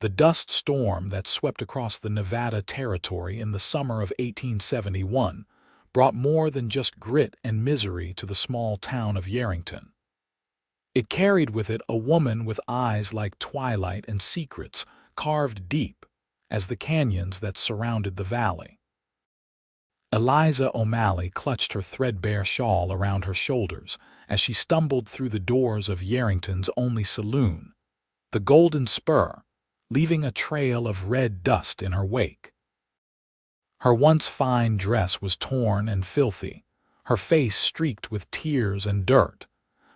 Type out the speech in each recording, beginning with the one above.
The dust storm that swept across the Nevada territory in the summer of 1871 brought more than just grit and misery to the small town of Yerington. It carried with it a woman with eyes like twilight and secrets carved deep as the canyons that surrounded the valley. Eliza O'Malley clutched her threadbare shawl around her shoulders as she stumbled through the doors of Yerington's only saloon, the Golden Spur, leaving a trail of red dust in her wake. Her once fine dress was torn and filthy, her face streaked with tears and dirt,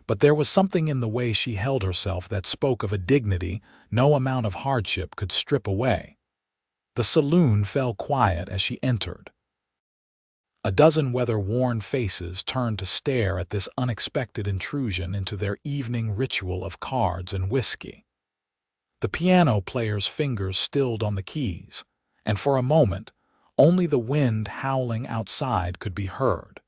but there was something in the way she held herself that spoke of a dignity no amount of hardship could strip away. The saloon fell quiet as she entered. A dozen weather-worn faces turned to stare at this unexpected intrusion into their evening ritual of cards and whiskey. The piano player's fingers stilled on the keys, and for a moment, only the wind howling outside could be heard.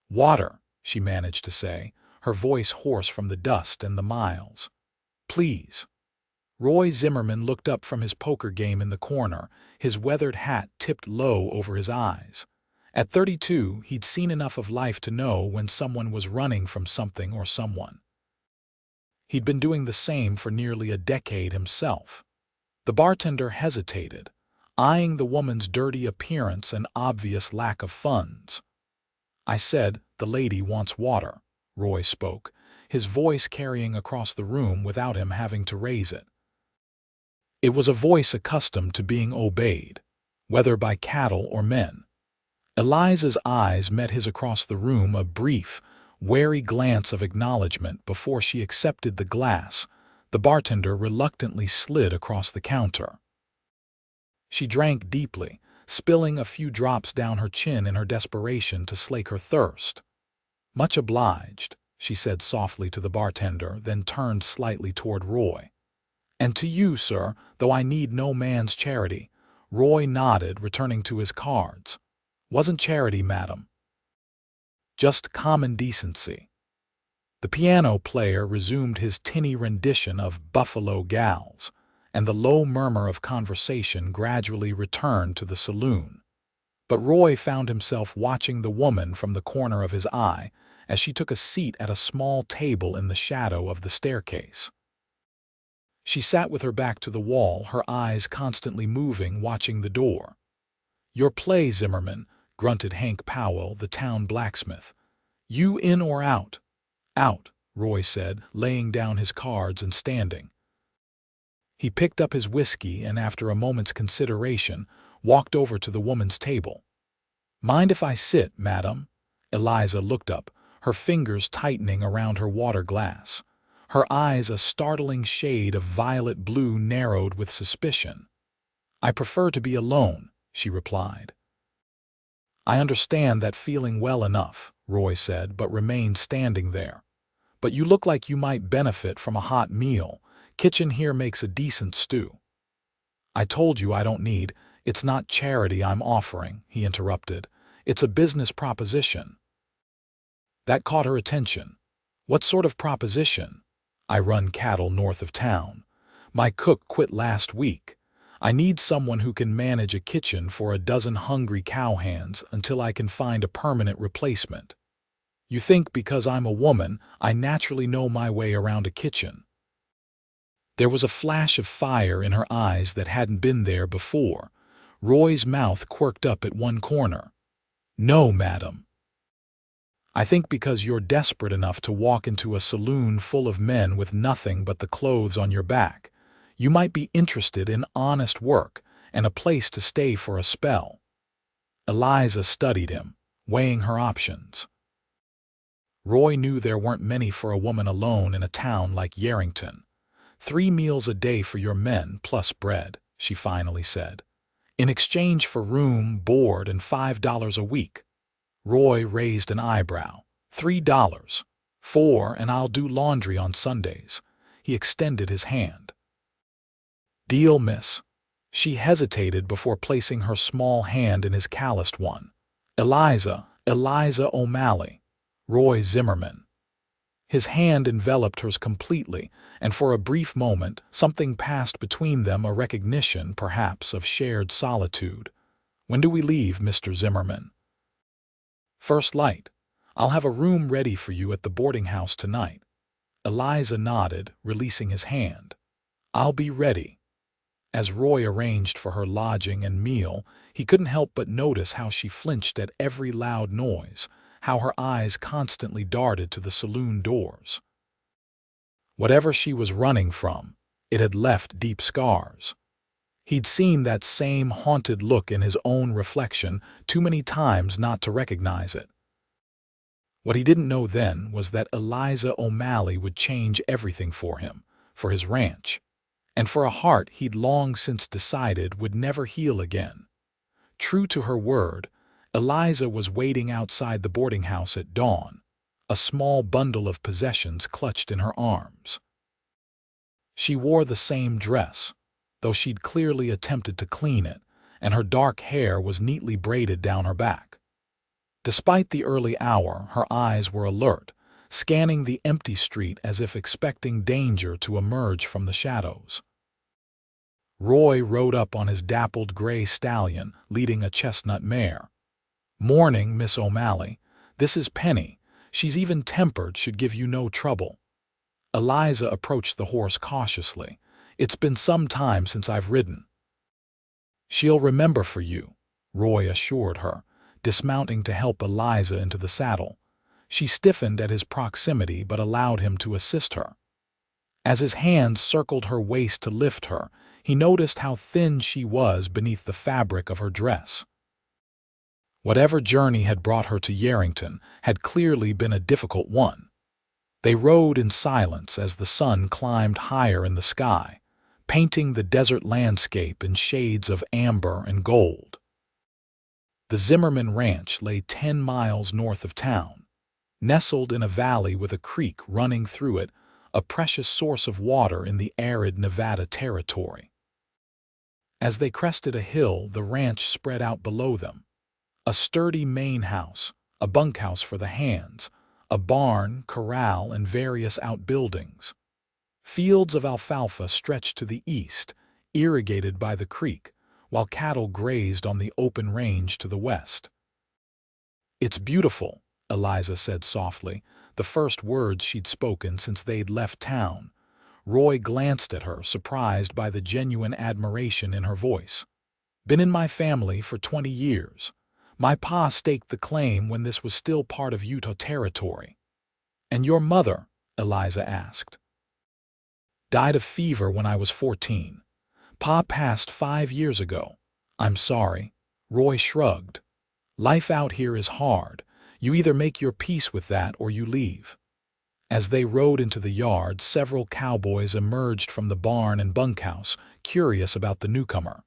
"Water," she managed to say, her voice hoarse from the dust and the miles. "Please." Roy Zimmerman looked up from his poker game in the corner, his weathered hat tipped low over his eyes. At 32, he'd seen enough of life to know when someone was running from something or someone. He'd been doing the same for nearly a decade himself. The bartender hesitated, eyeing the woman's dirty appearance and obvious lack of funds. "I said, the lady wants water," Roy spoke, his voice carrying across the room without him having to raise it. It was a voice accustomed to being obeyed, whether by cattle or men. Eliza's eyes met his across the room, a brief, wary glance of acknowledgement before she accepted the glass the bartender reluctantly slid across the counter. She drank deeply, spilling a few drops down her chin in her desperation to slake her thirst. "Much obliged," she said softly to the bartender, then turned slightly toward Roy. "And to you, sir, though I need no man's charity." Roy nodded, returning to his cards. "Wasn't charity, madam. Just common decency." The piano player resumed his tinny rendition of Buffalo Gals, and the low murmur of conversation gradually returned to the saloon. But Roy found himself watching the woman from the corner of his eye as she took a seat at a small table in the shadow of the staircase. She sat with her back to the wall, her eyes constantly moving, watching the door. "Your play, Zimmerman," grunted Hank Powell, the town blacksmith. "You in or out?" "Out," Roy said, laying down his cards and standing. He picked up his whiskey and, after a moment's consideration, walked over to the woman's table. "Mind if I sit, madam?" Eliza looked up, her fingers tightening around her water glass. Her eyes, a startling shade of violet blue, narrowed with suspicion. "I prefer to be alone," she replied. "I understand that feeling well enough," Roy said, but remained standing there. "But you look like you might benefit from a hot meal. Kitchen here makes a decent stew." "I told you I don't need." "It's not charity I'm offering," he interrupted. "It's a business proposition." That caught her attention. "What sort of proposition?" "I run cattle north of town. My cook quit last week. I need someone who can manage a kitchen for a dozen hungry cowhands until I can find a permanent replacement. You think because I'm a woman, I naturally know my way around a kitchen?" There was a flash of fire in her eyes that hadn't been there before. Roy's mouth quirked up at one corner. "No, madam." "I think because you're desperate enough to walk into a saloon full of men with nothing but the clothes on your back. You might be interested in honest work and a place to stay for a spell." Eliza studied him, weighing her options. Roy knew there weren't many for a woman alone in a town like Yerington. "3 meals a day for your men plus bread," she finally said. "In exchange for room, board, and $5 a week." Roy raised an eyebrow. $3. "4, and I'll do laundry on Sundays." He extended his hand. "Deal, miss." She hesitated before placing her small hand in his calloused one. Eliza O'Malley. Roy Zimmerman." His hand enveloped hers completely, and for a brief moment something passed between them, a recognition, perhaps, of shared solitude. "When do we leave, Mr. Zimmerman?" "First light. I'll have a room ready for you at the boarding house tonight." Eliza nodded, releasing his hand. "I'll be ready." As Roy arranged for her lodging and meal, he couldn't help but notice how she flinched at every loud noise, how her eyes constantly darted to the saloon doors. Whatever she was running from, it had left deep scars. He'd seen that same haunted look in his own reflection too many times not to recognize it. What he didn't know then was that Eliza O'Malley would change everything for him, for his ranch, and for a heart he'd long since decided would never heal again. True to her word, Eliza was waiting outside the boarding house at dawn, a small bundle of possessions clutched in her arms. She wore the same dress, though she'd clearly attempted to clean it, and her dark hair was neatly braided down her back. Despite the early hour, her eyes were alert, scanning the empty street as if expecting danger to emerge from the shadows. Roy rode up on his dappled gray stallion, leading a chestnut mare. "Morning, Miss O'Malley. This is Penny. She's even-tempered, should give you no trouble." Eliza approached the horse cautiously. "It's been some time since I've ridden." "She'll remember for you," Roy assured her, dismounting to help Eliza into the saddle. She stiffened at his proximity but allowed him to assist her. As his hands circled her waist to lift her, he noticed how thin she was beneath the fabric of her dress. Whatever journey had brought her to Yerington had clearly been a difficult one. They rode in silence as the sun climbed higher in the sky, painting the desert landscape in shades of amber and gold. The Zimmerman Ranch lay 10 miles north of town, nestled in a valley with a creek running through it, a precious source of water in the arid Nevada territory. As they crested a hill, the ranch spread out below them. A sturdy main house, a bunkhouse for the hands, a barn, corral, and various outbuildings. Fields of alfalfa stretched to the east, irrigated by the creek, while cattle grazed on the open range to the west. "It's beautiful," Eliza said softly, the first words she'd spoken since they'd left town. Roy glanced at her, surprised by the genuine admiration in her voice. "Been in my family for 20 years. My pa staked the claim when this was still part of Utah territory." "And your mother?" Eliza asked. "Died of fever when I was 14. Pa passed 5 years ago." "I'm sorry." Roy shrugged. "Life out here is hard. You either make your peace with that or you leave." As they rode into the yard, several cowboys emerged from the barn and bunkhouse, curious about the newcomer.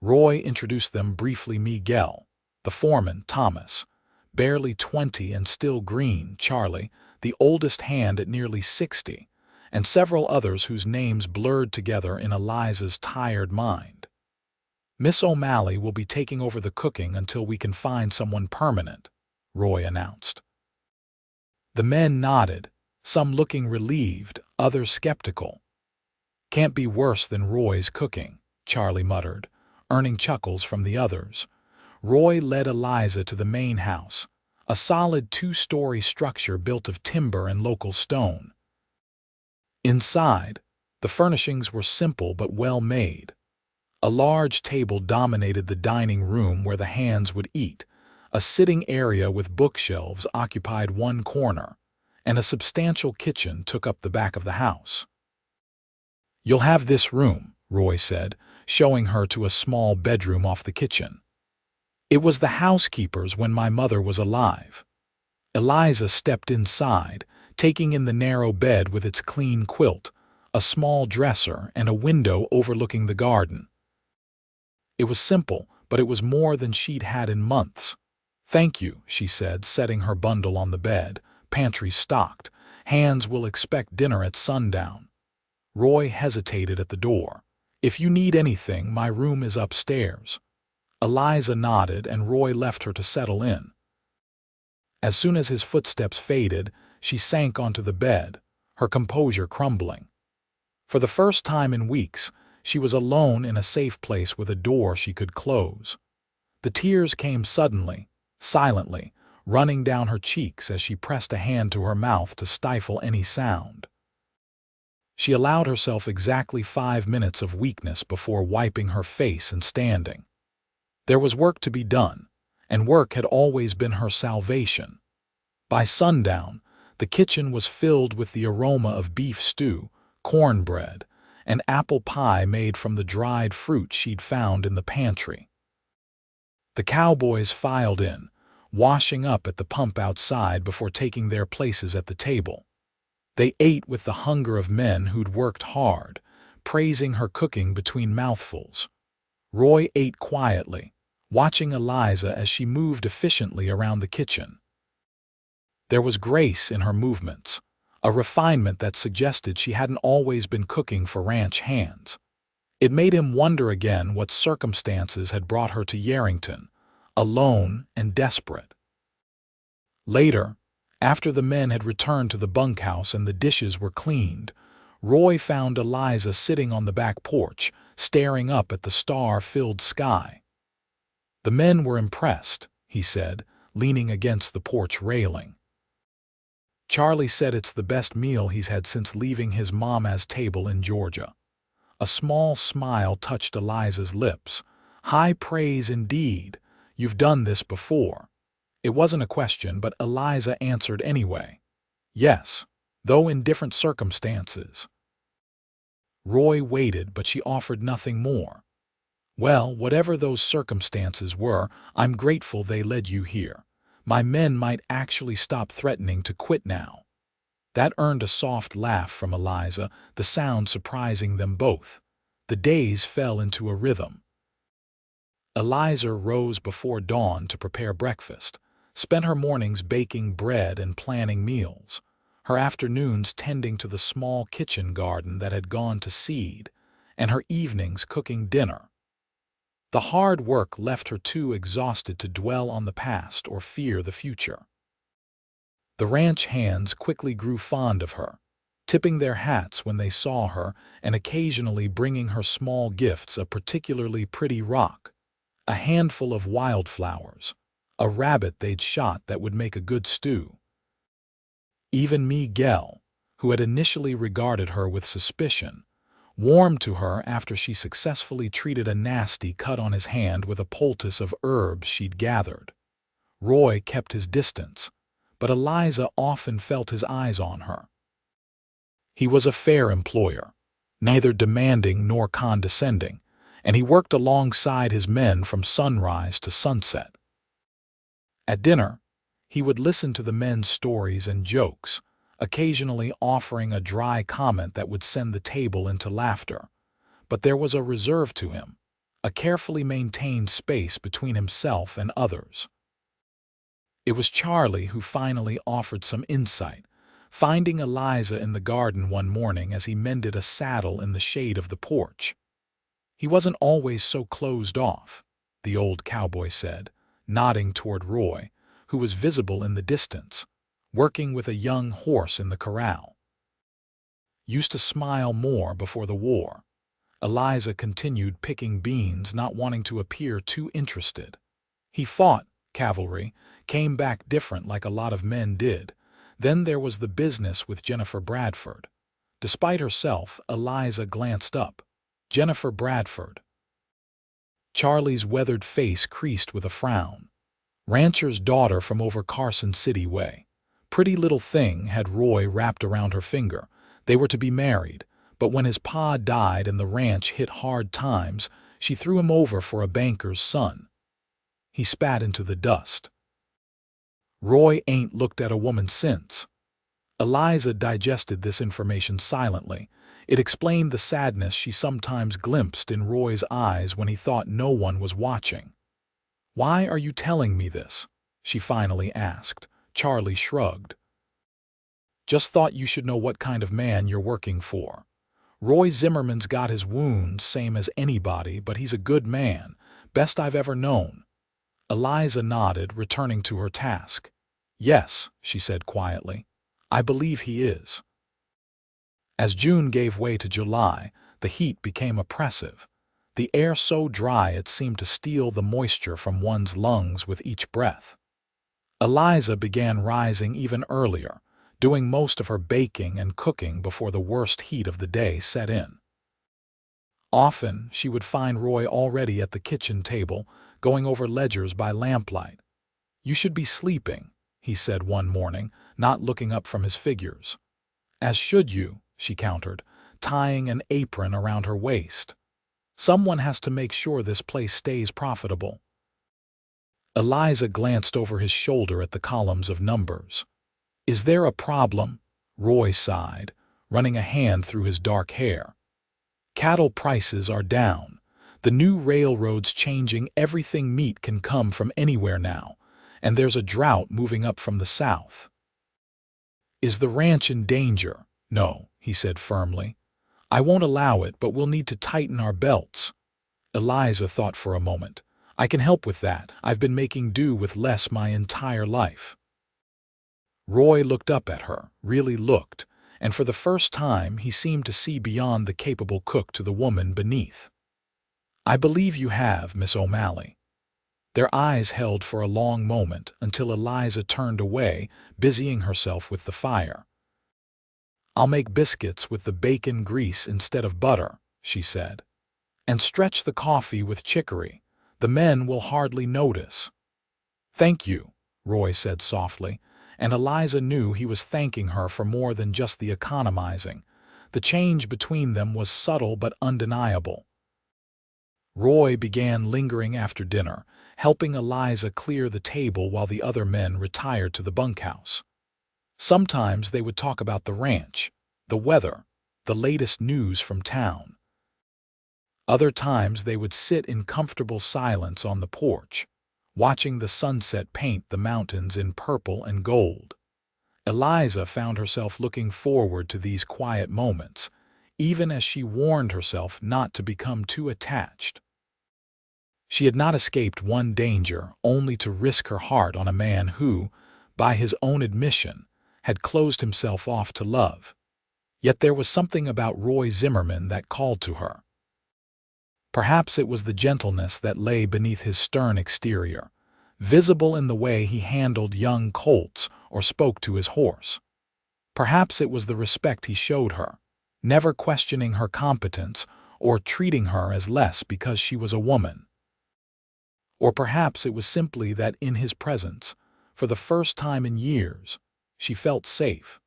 Roy introduced them briefly. Miguel, the foreman, Thomas, barely 20 and still green, Charlie, the oldest hand at nearly 60, and several others whose names blurred together in Eliza's tired mind. "Miss O'Malley will be taking over the cooking until we can find someone permanent," Roy announced. The men nodded, some looking relieved, others skeptical. "Can't be worse than Roy's cooking," Charlie muttered, earning chuckles from the others. Roy led Eliza to the main house, a solid 2-story structure built of timber and local stone. Inside, the furnishings were simple but well made. A large table dominated the dining room where the hands would eat. A sitting area with bookshelves occupied one corner, and a substantial kitchen took up the back of the house. "You'll have this room," Roy said, showing her to a small bedroom off the kitchen. "It was the housekeeper's when my mother was alive." Eliza stepped inside, taking in the narrow bed with its clean quilt, a small dresser, and a window overlooking the garden. It was simple, but it was more than she'd had in months. "Thank you," she said, setting her bundle on the bed. "Pantry stocked. Hands will expect dinner at sundown." Roy hesitated at the door. "If you need anything, my room is upstairs." Eliza nodded, and Roy left her to settle in. As soon as his footsteps faded, She sank onto the bed, her composure crumbling. For the first time in weeks, she was alone in a safe place with a door she could close. The tears came suddenly, silently, running down her cheeks as she pressed a hand to her mouth to stifle any sound. She allowed herself exactly 5 minutes of weakness before wiping her face and standing. There was work to be done, and work had always been her salvation. By sundown, the kitchen was filled with the aroma of beef stew, cornbread, and apple pie made from the dried fruit she'd found in the pantry. The cowboys filed in, washing up at the pump outside before taking their places at the table. They ate with the hunger of men who'd worked hard, praising her cooking between mouthfuls. Roy ate quietly, watching Eliza as she moved efficiently around the kitchen. There was grace in her movements, a refinement that suggested she hadn't always been cooking for ranch hands. It made him wonder again what circumstances had brought her to Yerington, alone and desperate. Later, after the men had returned to the bunkhouse and the dishes were cleaned, Roy found Eliza sitting on the back porch, staring up at the star-filled sky. The men were impressed, he said, leaning against the porch railing. Charlie said it's the best meal he's had since leaving his mama's table in Georgia. A small smile touched Eliza's lips. High praise indeed. You've done this before. It wasn't a question, but Eliza answered anyway. Yes, though in different circumstances. Roy waited, but she offered nothing more. Well, whatever those circumstances were, I'm grateful they led you here. My men might actually stop threatening to quit now. That earned a soft laugh from Eliza, the sound surprising them both. The days fell into a rhythm. Eliza rose before dawn to prepare breakfast, spent her mornings baking bread and planning meals, her afternoons tending to the small kitchen garden that had gone to seed, and her evenings cooking dinner. The hard work left her too exhausted to dwell on the past or fear the future. The ranch hands quickly grew fond of her, tipping their hats when they saw her and occasionally bringing her small gifts, a particularly pretty rock, a handful of wildflowers, a rabbit they'd shot that would make a good stew. Even Miguel, who had initially regarded her with suspicion, warmed to her after she successfully treated a nasty cut on his hand with a poultice of herbs she'd gathered. Roy kept his distance, but Eliza often felt his eyes on her. He was a fair employer, neither demanding nor condescending, and he worked alongside his men from sunrise to sunset. At dinner, he would listen to the men's stories and jokes, occasionally offering a dry comment that would send the table into laughter. But there was a reserve to him, a carefully maintained space between himself and others. It was Charlie who finally offered some insight, finding Eliza in the garden one morning as he mended a saddle in the shade of the porch. He wasn't always so closed off, the old cowboy said, nodding toward Roy, who was visible in the distance, working with a young horse in the corral. Used to smile more before the war. Eliza continued picking beans, not wanting to appear too interested. He fought cavalry, came back different like a lot of men did. Then there was the business with Jennifer Bradford. Despite herself, Eliza glanced up. Jennifer Bradford. Charlie's weathered face creased with a frown. Rancher's daughter from over Carson City way. Pretty little thing, had Roy wrapped around her finger. They were to be married, but when his pa died and the ranch hit hard times, she threw him over for a banker's son. He spat into the dust. Roy ain't looked at a woman since. Eliza digested this information silently. It explained the sadness she sometimes glimpsed in Roy's eyes when he thought no one was watching. "Why are you telling me this?" she finally asked. Charlie shrugged. "Just thought you should know what kind of man you're working for. Roy Zimmerman's got his wounds, same as anybody, but he's a good man, best I've ever known." Eliza nodded, returning to her task. "Yes," she said quietly. I believe he is. As June gave way to July, the heat became oppressive, the air so dry it seemed to steal the moisture from one's lungs with each breath. Eliza began rising even earlier, doing most of her baking and cooking before the worst heat of the day set in. Often, she would find Roy already at the kitchen table, going over ledgers by lamplight. "You should be sleeping," he said one morning, not looking up from his figures. "As should you," she countered, tying an apron around her waist. "Someone has to make sure this place stays profitable." Eliza glanced over his shoulder at the columns of numbers. "Is there a problem?" Roy sighed, running a hand through his dark hair. "Cattle prices are down. The new railroad's changing everything. Meat can come from anywhere now, and there's a drought moving up from the south." "Is the ranch in danger?" "No," he said firmly. "I won't allow it, but we'll need to tighten our belts." Eliza thought for a moment. "I can help with that. I've been making do with less my entire life." Roy looked up at her, really looked, and for the first time he seemed to see beyond the capable cook to the woman beneath. "I believe you have, Miss O'Malley." Their eyes held for a long moment until Eliza turned away, busying herself with the fire. "I'll make biscuits with the bacon grease instead of butter," she said. "And stretch the coffee with chicory. The men will hardly notice." "Thank you," Roy said softly, and Eliza knew he was thanking her for more than just the economizing. The change between them was subtle but undeniable. Roy began lingering after dinner, helping Eliza clear the table while the other men retired to the bunkhouse. Sometimes they would talk about the ranch, the weather, the latest news from town. Other times they would sit in comfortable silence on the porch, watching the sunset paint the mountains in purple and gold. Eliza found herself looking forward to these quiet moments, even as she warned herself not to become too attached. She had not escaped one danger only to risk her heart on a man who, by his own admission, had closed himself off to love. Yet there was something about Roy Zimmerman that called to her. Perhaps it was the gentleness that lay beneath his stern exterior, visible in the way he handled young colts or spoke to his horse. Perhaps it was the respect he showed her, never questioning her competence or treating her as less because she was a woman. Or perhaps it was simply that in his presence, for the first time in years, she felt safe.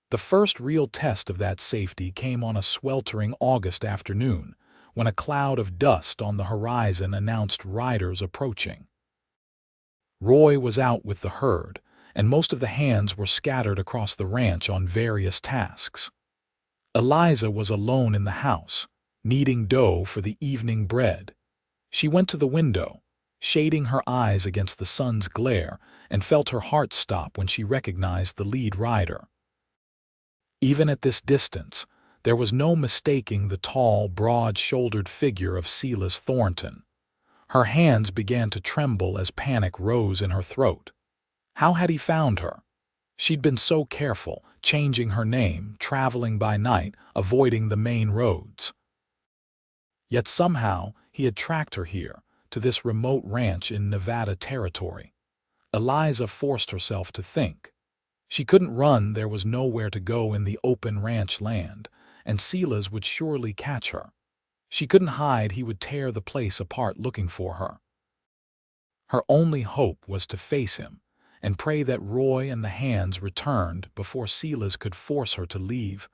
The first real test of that safety came on a sweltering August afternoon, when a cloud of dust on the horizon announced riders approaching. Roy was out with the herd, and most of the hands were scattered across the ranch on various tasks. Eliza was alone in the house, kneading dough for the evening bread. She went to the window, shading her eyes against the sun's glare, and felt her heart stop when she recognized the lead rider. Even at this distance, there was no mistaking the tall, broad-shouldered figure of Silas Thornton. Her hands began to tremble as panic rose in her throat. How had he found her? She'd been so careful, changing her name, traveling by night, avoiding the main roads. Yet somehow he had tracked her here, to this remote ranch in Nevada territory. Eliza forced herself to think. She couldn't run, there was nowhere to go in the open ranch land, and Silas would surely catch her. She couldn't hide, he would tear the place apart looking for her. Her only hope was to face him, and pray that Roy and the hands returned before Silas could force her to leave.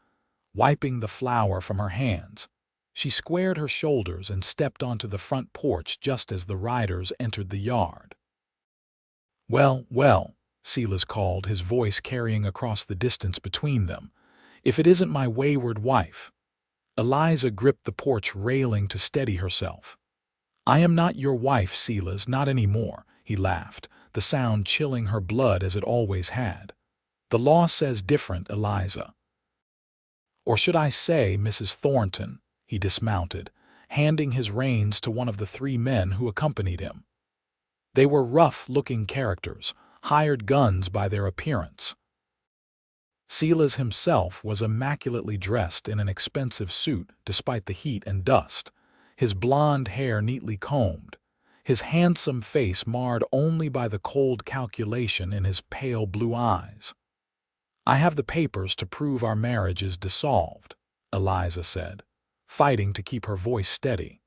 Wiping the flour from her hands, she squared her shoulders and stepped onto the front porch just as the riders entered the yard. "Well, well," Silas called, his voice carrying across the distance between them. "If it isn't my wayward wife." Eliza gripped the porch railing to steady herself. "I am not your wife, Silas, not anymore," he laughed, the sound chilling her blood as it always had. "The law says different, Eliza." "Or should I say, Mrs. Thornton?" He dismounted, handing his reins to one of the three men who accompanied him. They were rough-looking characters, hired guns by their appearance. Silas himself was immaculately dressed in an expensive suit despite the heat and dust, his blonde hair neatly combed, his handsome face marred only by the cold calculation in his pale blue eyes. "I have the papers to prove our marriage is dissolved," Eliza said, fighting to keep her voice steady.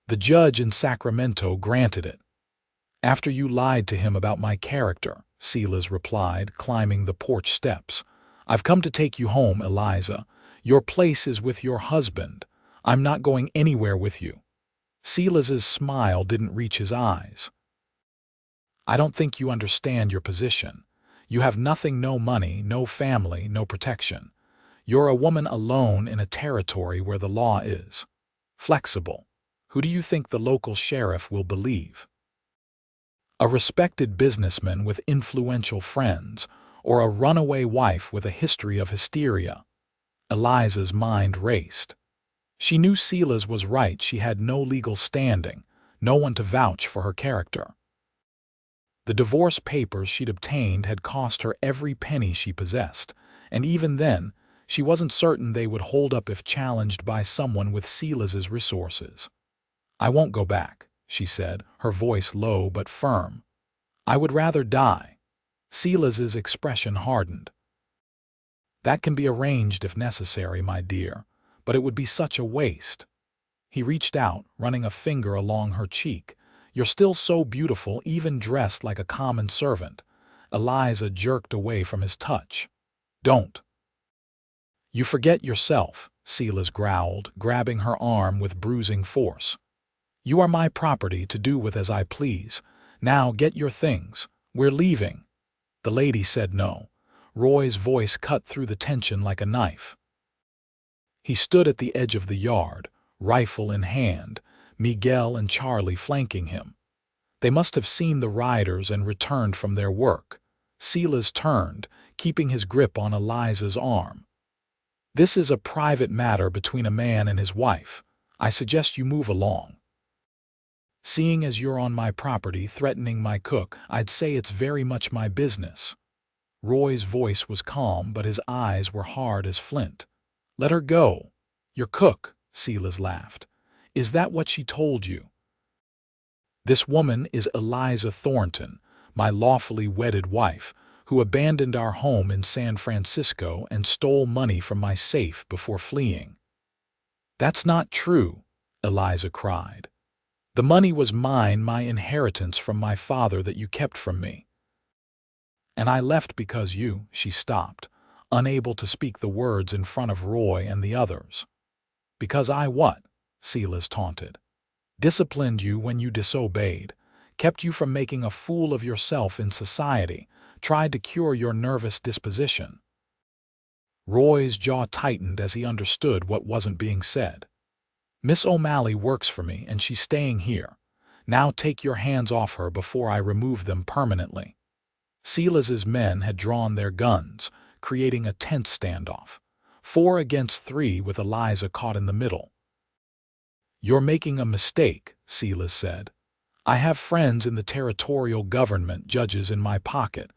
"The judge in Sacramento granted it. After you lied to him about my character," Silas replied, climbing the porch steps. "I've come to take you home, Eliza. Your place is with your husband. I'm not going anywhere with you." Silas's smile didn't reach his eyes. "I don't think you understand your position. You have nothing, no money, no family, no protection. You're a woman alone in a territory where the law is flexible. Who do you think the local sheriff will believe? A respected businessman with influential friends, or a runaway wife with a history of hysteria?" Eliza's mind raced. She knew Silas was right. She had no legal standing, no one to vouch for her character. The divorce papers she'd obtained had cost her every penny she possessed, and even then, she wasn't certain they would hold up if challenged by someone with Silas's resources. "I won't go back," she said, her voice low but firm. "I would rather die." Silas's expression hardened. "That can be arranged if necessary, my dear, but it would be such a waste." He reached out, running a finger along her cheek. "You're still so beautiful, even dressed like a common servant." Eliza jerked away from his touch. "Don't." "You forget yourself," Silas growled, grabbing her arm with bruising force. "You are my property to do with as I please. Now get your things. We're leaving." The lady said no. Roy's voice cut through the tension like a knife. He stood at the edge of the yard, rifle in hand, Miguel and Charlie flanking him. They must have seen the riders and returned from their work. Silas turned, keeping his grip on Eliza's arm. "This is a private matter between a man and his wife. I suggest you move along. Seeing as you're on my property threatening my cook, I'd say it's very much my business." Roy's voice was calm, but his eyes were hard as flint. "Let her go." "Your cook," Silas laughed. "Is that what she told you?" "This woman is Eliza Thornton, my lawfully wedded wife, who abandoned our home in San Francisco and stole money from my safe before fleeing." "That's not true," Eliza cried. "The money was mine, my inheritance from my father that you kept from me." "And I left because you—" She stopped, unable to speak the words in front of Roy and the others. "Because I what?" Silas taunted. "Disciplined you when you disobeyed, kept you from making a fool of yourself in society, tried to cure your nervous disposition." Roy's jaw tightened as he understood what wasn't being said. "Miss O'Malley works for me and she's staying here. Now take your hands off her before I remove them permanently." Silas's men had drawn their guns, creating a tense standoff. 4 against 3 with Eliza caught in the middle. "You're making a mistake," Silas said. "I have friends in the territorial government, judges in my pocket.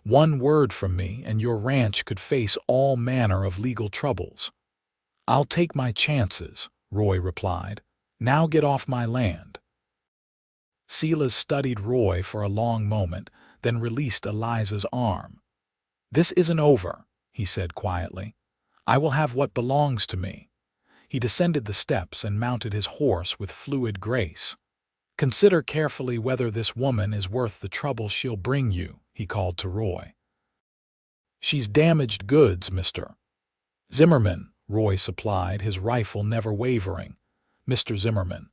One word from me and your ranch could face all manner of legal troubles." "I'll take my chances," Roy replied. "Now get off my land." Silas studied Roy for a long moment, then released Eliza's arm. "This isn't over," he said quietly. "I will have what belongs to me." He descended the steps and mounted his horse with fluid grace. "Consider carefully whether this woman is worth the trouble she'll bring you," he called to Roy. "She's damaged goods, Mr. Zimmerman," Roy supplied, his rifle never wavering. "Mr. Zimmerman.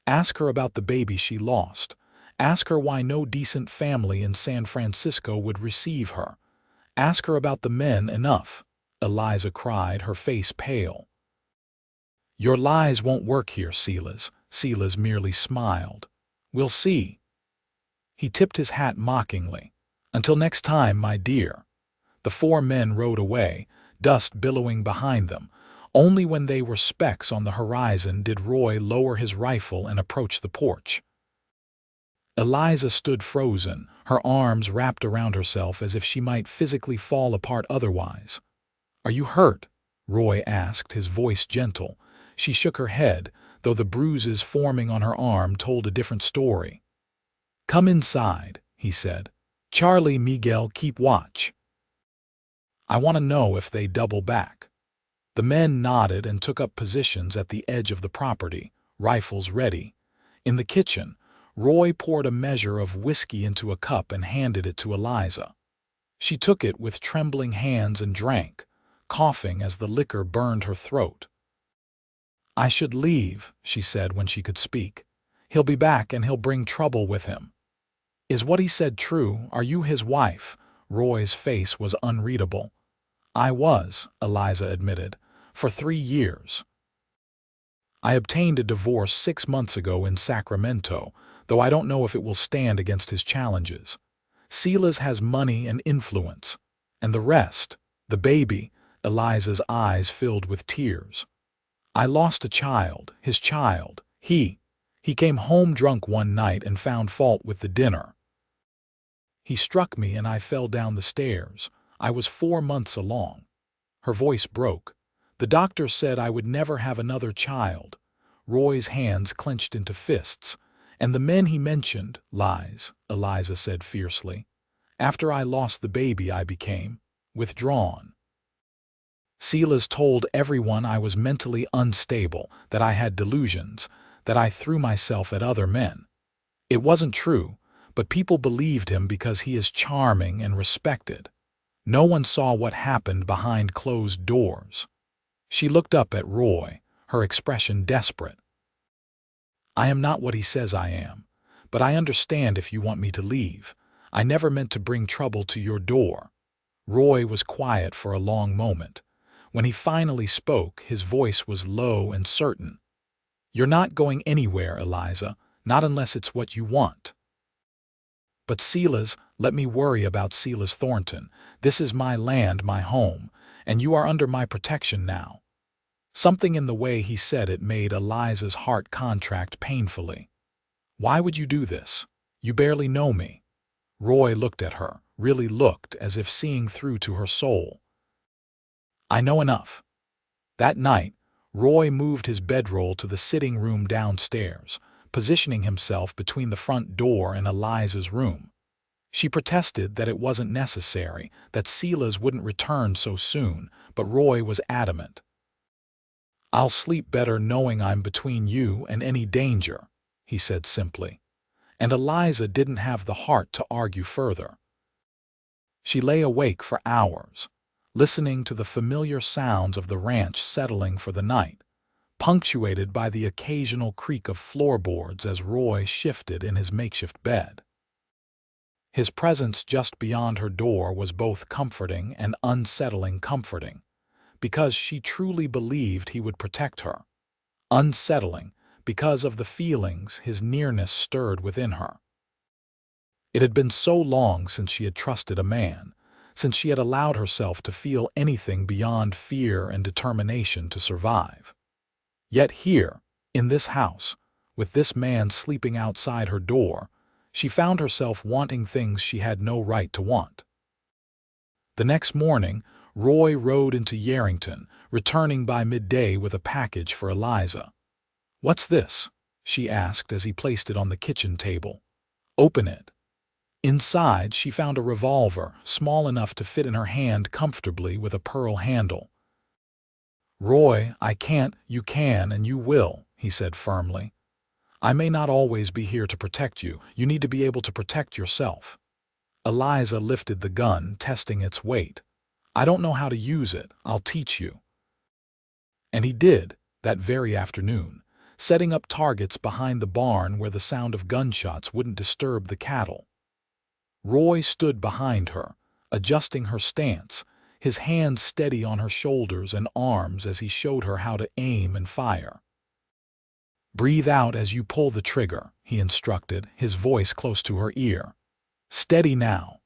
Ask her about the baby she lost. Ask her why no decent family in San Francisco would receive her. Ask her about the men." "Enough," Eliza cried, her face pale. "Your lies won't work here, Silas." Silas merely smiled. "We'll see." He tipped his hat mockingly. "Until next time, my dear." The 4 men rode away, dust billowing behind them. Only when they were specks on the horizon did Roy lower his rifle and approach the porch. Eliza stood frozen, her arms wrapped around herself as if she might physically fall apart otherwise. "Are you hurt?" Roy asked, his voice gentle. She shook her head, though the bruises forming on her arm told a different story. "Come inside," he said. "Charlie, Miguel, keep watch. I want to know if they double back." The men nodded and took up positions at the edge of the property, rifles ready. In the kitchen, Roy poured a measure of whiskey into a cup and handed it to Eliza. She took it with trembling hands and drank, coughing as the liquor burned her throat. "I should leave," she said when she could speak. "He'll be back and he'll bring trouble with him." "Is what he said true? Are you his wife?" Roy's face was unreadable. "I was," Eliza admitted, "for 3 years. I obtained a divorce 6 months ago in Sacramento, though I don't know if it will stand against his challenges. Silas has money and influence. And the rest, the baby," Eliza's eyes filled with tears. "I lost a child, his child. He came home drunk one night and found fault with the dinner. He struck me and I fell down the stairs. I was 4 months along." Her voice broke. "The doctor said I would never have another child." Roy's hands clenched into fists. "And the men he mentioned, lies," Eliza said fiercely. "After I lost the baby I became withdrawn. Silas told everyone I was mentally unstable, that I had delusions, that I threw myself at other men. It wasn't true, but people believed him because he is charming and respected. No one saw what happened behind closed doors." She looked up at Roy, her expression desperate. "I am not what he says I am, but I understand if you want me to leave. I never meant to bring trouble to your door." Roy was quiet for a long moment. When he finally spoke, his voice was low and certain. "You're not going anywhere, Eliza, not unless it's what you want." "But Silas, let me worry about Silas Thornton. This is my land, my home, and you are under my protection now." Something in the way he said it made Eliza's heart contract painfully. "Why would you do this? You barely know me." Roy looked at her, really looked, as if seeing through to her soul. "I know enough." That night, Roy moved his bedroll to the sitting room downstairs, positioning himself between the front door and Eliza's room. She protested that it wasn't necessary, that Silas wouldn't return so soon, but Roy was adamant. "I'll sleep better knowing I'm between you and any danger," he said simply. And Eliza didn't have the heart to argue further. She lay awake for hours, listening to the familiar sounds of the ranch settling for the night, punctuated by the occasional creak of floorboards as Roy shifted in his makeshift bed. His presence just beyond her door was both comforting and unsettling. Comforting, because she truly believed he would protect her. Unsettling, because of the feelings his nearness stirred within her. It had been so long since she had trusted a man, since she had allowed herself to feel anything beyond fear and determination to survive. Yet here, in this house, with this man sleeping outside her door, she found herself wanting things she had no right to want. The next morning, Roy rode into Yerington, returning by midday with a package for Eliza. "What's this?" she asked as he placed it on the kitchen table. "Open it." Inside, she found a revolver, small enough to fit in her hand comfortably with a pearl handle. "Roy, I can't." "You can and you will," he said firmly. "I may not always be here to protect you. You need to be able to protect yourself." Eliza lifted the gun, testing its weight. "I don't know how to use it. I'll teach you." And he did, that very afternoon, setting up targets behind the barn where the sound of gunshots wouldn't disturb the cattle. Roy stood behind her, adjusting her stance, his hands steady on her shoulders and arms as he showed her how to aim and fire. "Breathe out as you pull the trigger," he instructed, his voice close to her ear. "Steady now."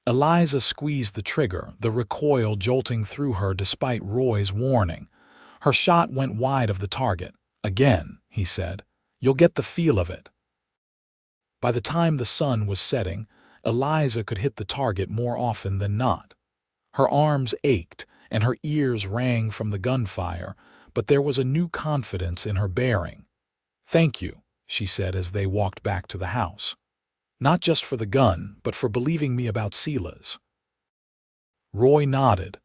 Eliza squeezed the trigger, the recoil jolting through her despite Roy's warning. Her shot went wide of the target. "Again," he said. "You'll get the feel of it." By the time the sun was setting, Eliza could hit the target more often than not. Her arms ached and her ears rang from the gunfire, but there was a new confidence in her bearing. "Thank you," she said as they walked back to the house. "Not just for the gun, but for believing me about Silas." Roy nodded.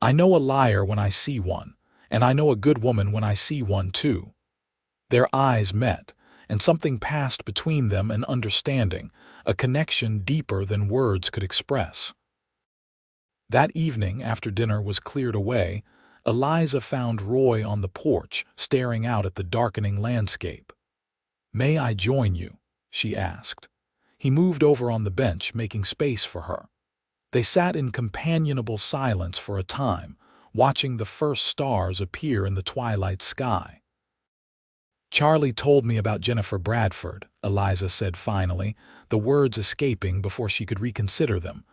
"I know a liar when I see one, and I know a good woman when I see one too." Their eyes met, and something passed between them, an understanding, a connection deeper than words could express. That evening, after dinner was cleared away, Eliza found Roy on the porch, staring out at the darkening landscape. "May I join you?" she asked. He moved over on the bench, making space for her. They sat in companionable silence for a time, watching the first stars appear in the twilight sky. "Charlie told me about Jennifer Bradford," Eliza said finally, the words escaping before she could reconsider them.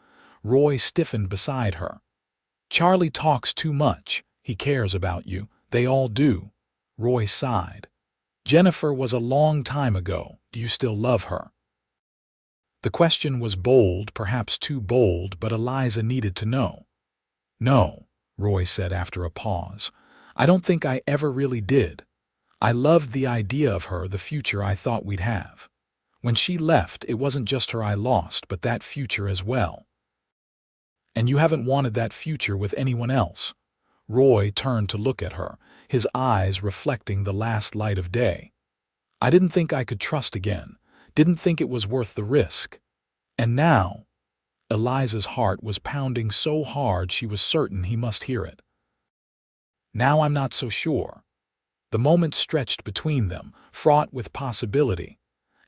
Roy stiffened beside her. "Charlie talks too much. He cares about you. They all do." Roy sighed. "Jennifer was a long time ago. Do you still love her?" The question was bold, perhaps too bold, but Eliza needed to know. "No," Roy said after a pause. "I don't think I ever really did. I loved the idea of her, the future I thought we'd have. When she left, it wasn't just her I lost, but that future as well." "And you haven't wanted that future with anyone else?" Roy turned to look at her, his eyes reflecting the last light of day. "I didn't think I could trust again, didn't think it was worth the risk. And now—" Eliza's heart was pounding so hard she was certain he must hear it. "Now I'm not so sure." The moment stretched between them, fraught with possibility.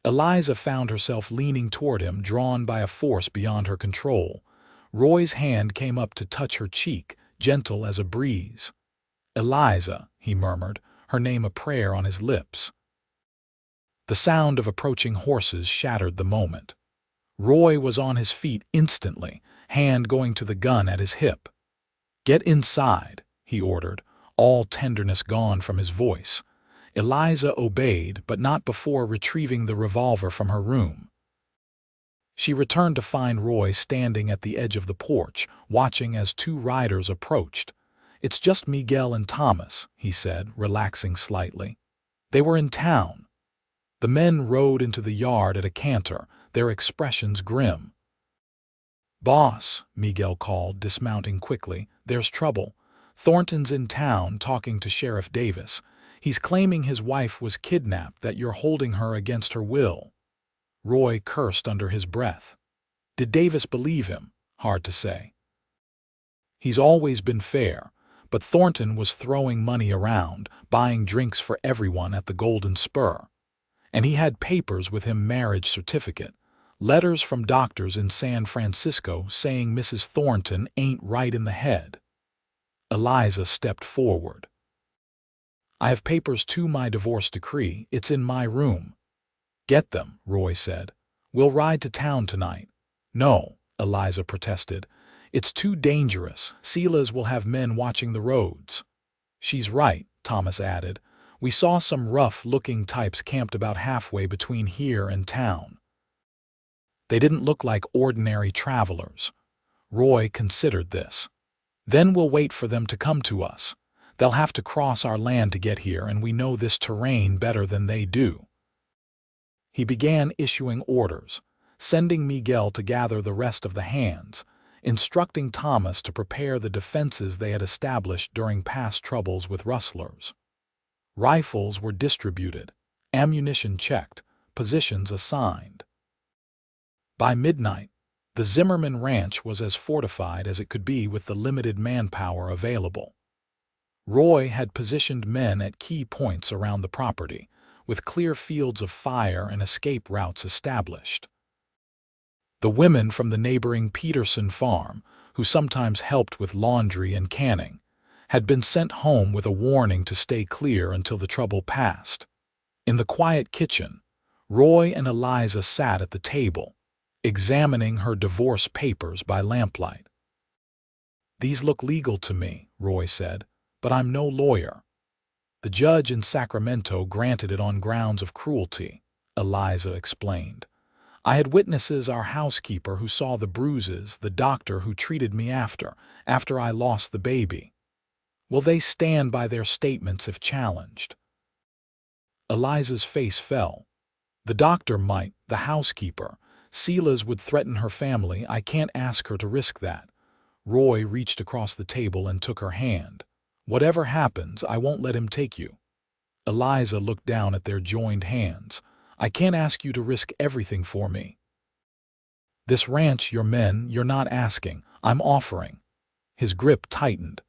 Eliza found herself leaning toward him, drawn by a force beyond her control. Roy's hand came up to touch her cheek, gentle as a breeze. "Eliza," he murmured, her name a prayer on his lips. The sound of approaching horses shattered the moment. Roy was on his feet instantly, hand going to the gun at his hip. "Get inside," he ordered, all tenderness gone from his voice. Eliza obeyed, but not before retrieving the revolver from her room. She returned to find Roy standing at the edge of the porch, watching as two riders approached. "It's just Miguel and Thomas," he said, relaxing slightly. "They were in town." The men rode into the yard at a canter, their expressions grim. "Boss," Miguel called, dismounting quickly, "there's trouble. Thornton's in town talking to Sheriff Davis. He's claiming his wife was kidnapped, that you're holding her against her will." Roy cursed under his breath. Did Davis believe him? Hard to say. He's always been fair, but Thornton was throwing money around, buying drinks for everyone at the Golden Spur. And he had papers with him, marriage certificate, letters from doctors in San Francisco saying Mrs. Thornton ain't right in the head. Eliza stepped forward. "I have papers to my divorce decree. It's in my room." "Get them," Roy said. "We'll ride to town tonight." "No," Eliza protested. "It's too dangerous. Silas will have men watching the roads." "She's right," Thomas added. "We saw some rough-looking types camped about halfway between here and town. They didn't look like ordinary travelers." Roy considered this. "Then we'll wait for them to come to us. They'll have to cross our land to get here, and we know this terrain better than they do." He began issuing orders, sending Miguel to gather the rest of the hands, instructing Thomas to prepare the defenses they had established during past troubles with rustlers. Rifles were distributed, ammunition checked, positions assigned. By midnight, the Zimmerman ranch was as fortified as it could be with the limited manpower available. Roy had positioned men at key points around the property, with clear fields of fire and escape routes established. The women from the neighboring Peterson farm, who sometimes helped with laundry and canning, had been sent home with a warning to stay clear until the trouble passed. In the quiet kitchen, Roy and Eliza sat at the table, examining her divorce papers by lamplight. "These look legal to me," Roy said, "but I'm no lawyer." "The judge in Sacramento granted it on grounds of cruelty," Eliza explained. I had witnesses, our housekeeper who saw the bruises, the doctor who treated me after I lost the baby. Will they stand by their statements if challenged? Eliza's face fell. The doctor might, the housekeeper. Sila's would threaten her family. I can't ask her to risk that. Roy reached across the table and took her hand. Whatever happens, I won't let him take you. Eliza looked down at their joined hands. I can't ask you to risk everything for me. This ranch, your men, you're not asking. I'm offering. His grip tightened.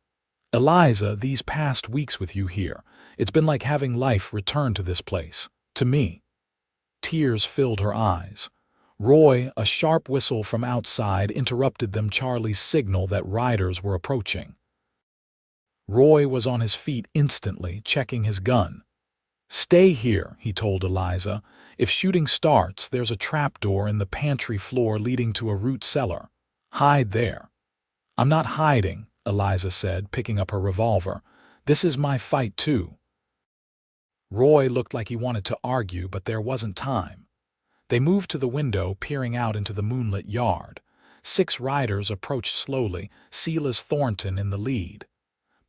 Eliza, these past weeks with you here, it's been like having life return to this place. To me. Tears filled her eyes. Roy, a sharp whistle from outside interrupted them. Charlie's signal that riders were approaching. Roy was on his feet instantly, checking his gun. Stay here, he told Eliza. If shooting starts, there's a trapdoor in the pantry floor leading to a root cellar. Hide there. I'm not hiding, Eliza said, picking up her revolver. This is my fight too. Roy looked like he wanted to argue, but there wasn't time. They moved to the window, peering out into the moonlit yard. 6 riders approached slowly, Silas Thornton in the lead.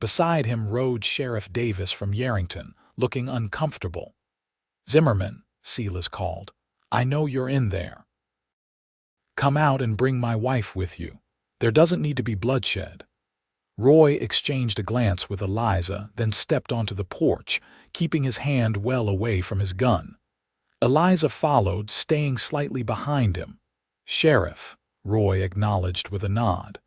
Beside him rode Sheriff Davis from Yerington, looking uncomfortable. Zimmerman, Silas called. I know you're in there. Come out and bring my wife with you. There doesn't need to be bloodshed. Roy exchanged a glance with Eliza, then stepped onto the porch, keeping his hand well away from his gun. Eliza followed, staying slightly behind him. Sheriff, Roy acknowledged with a nod.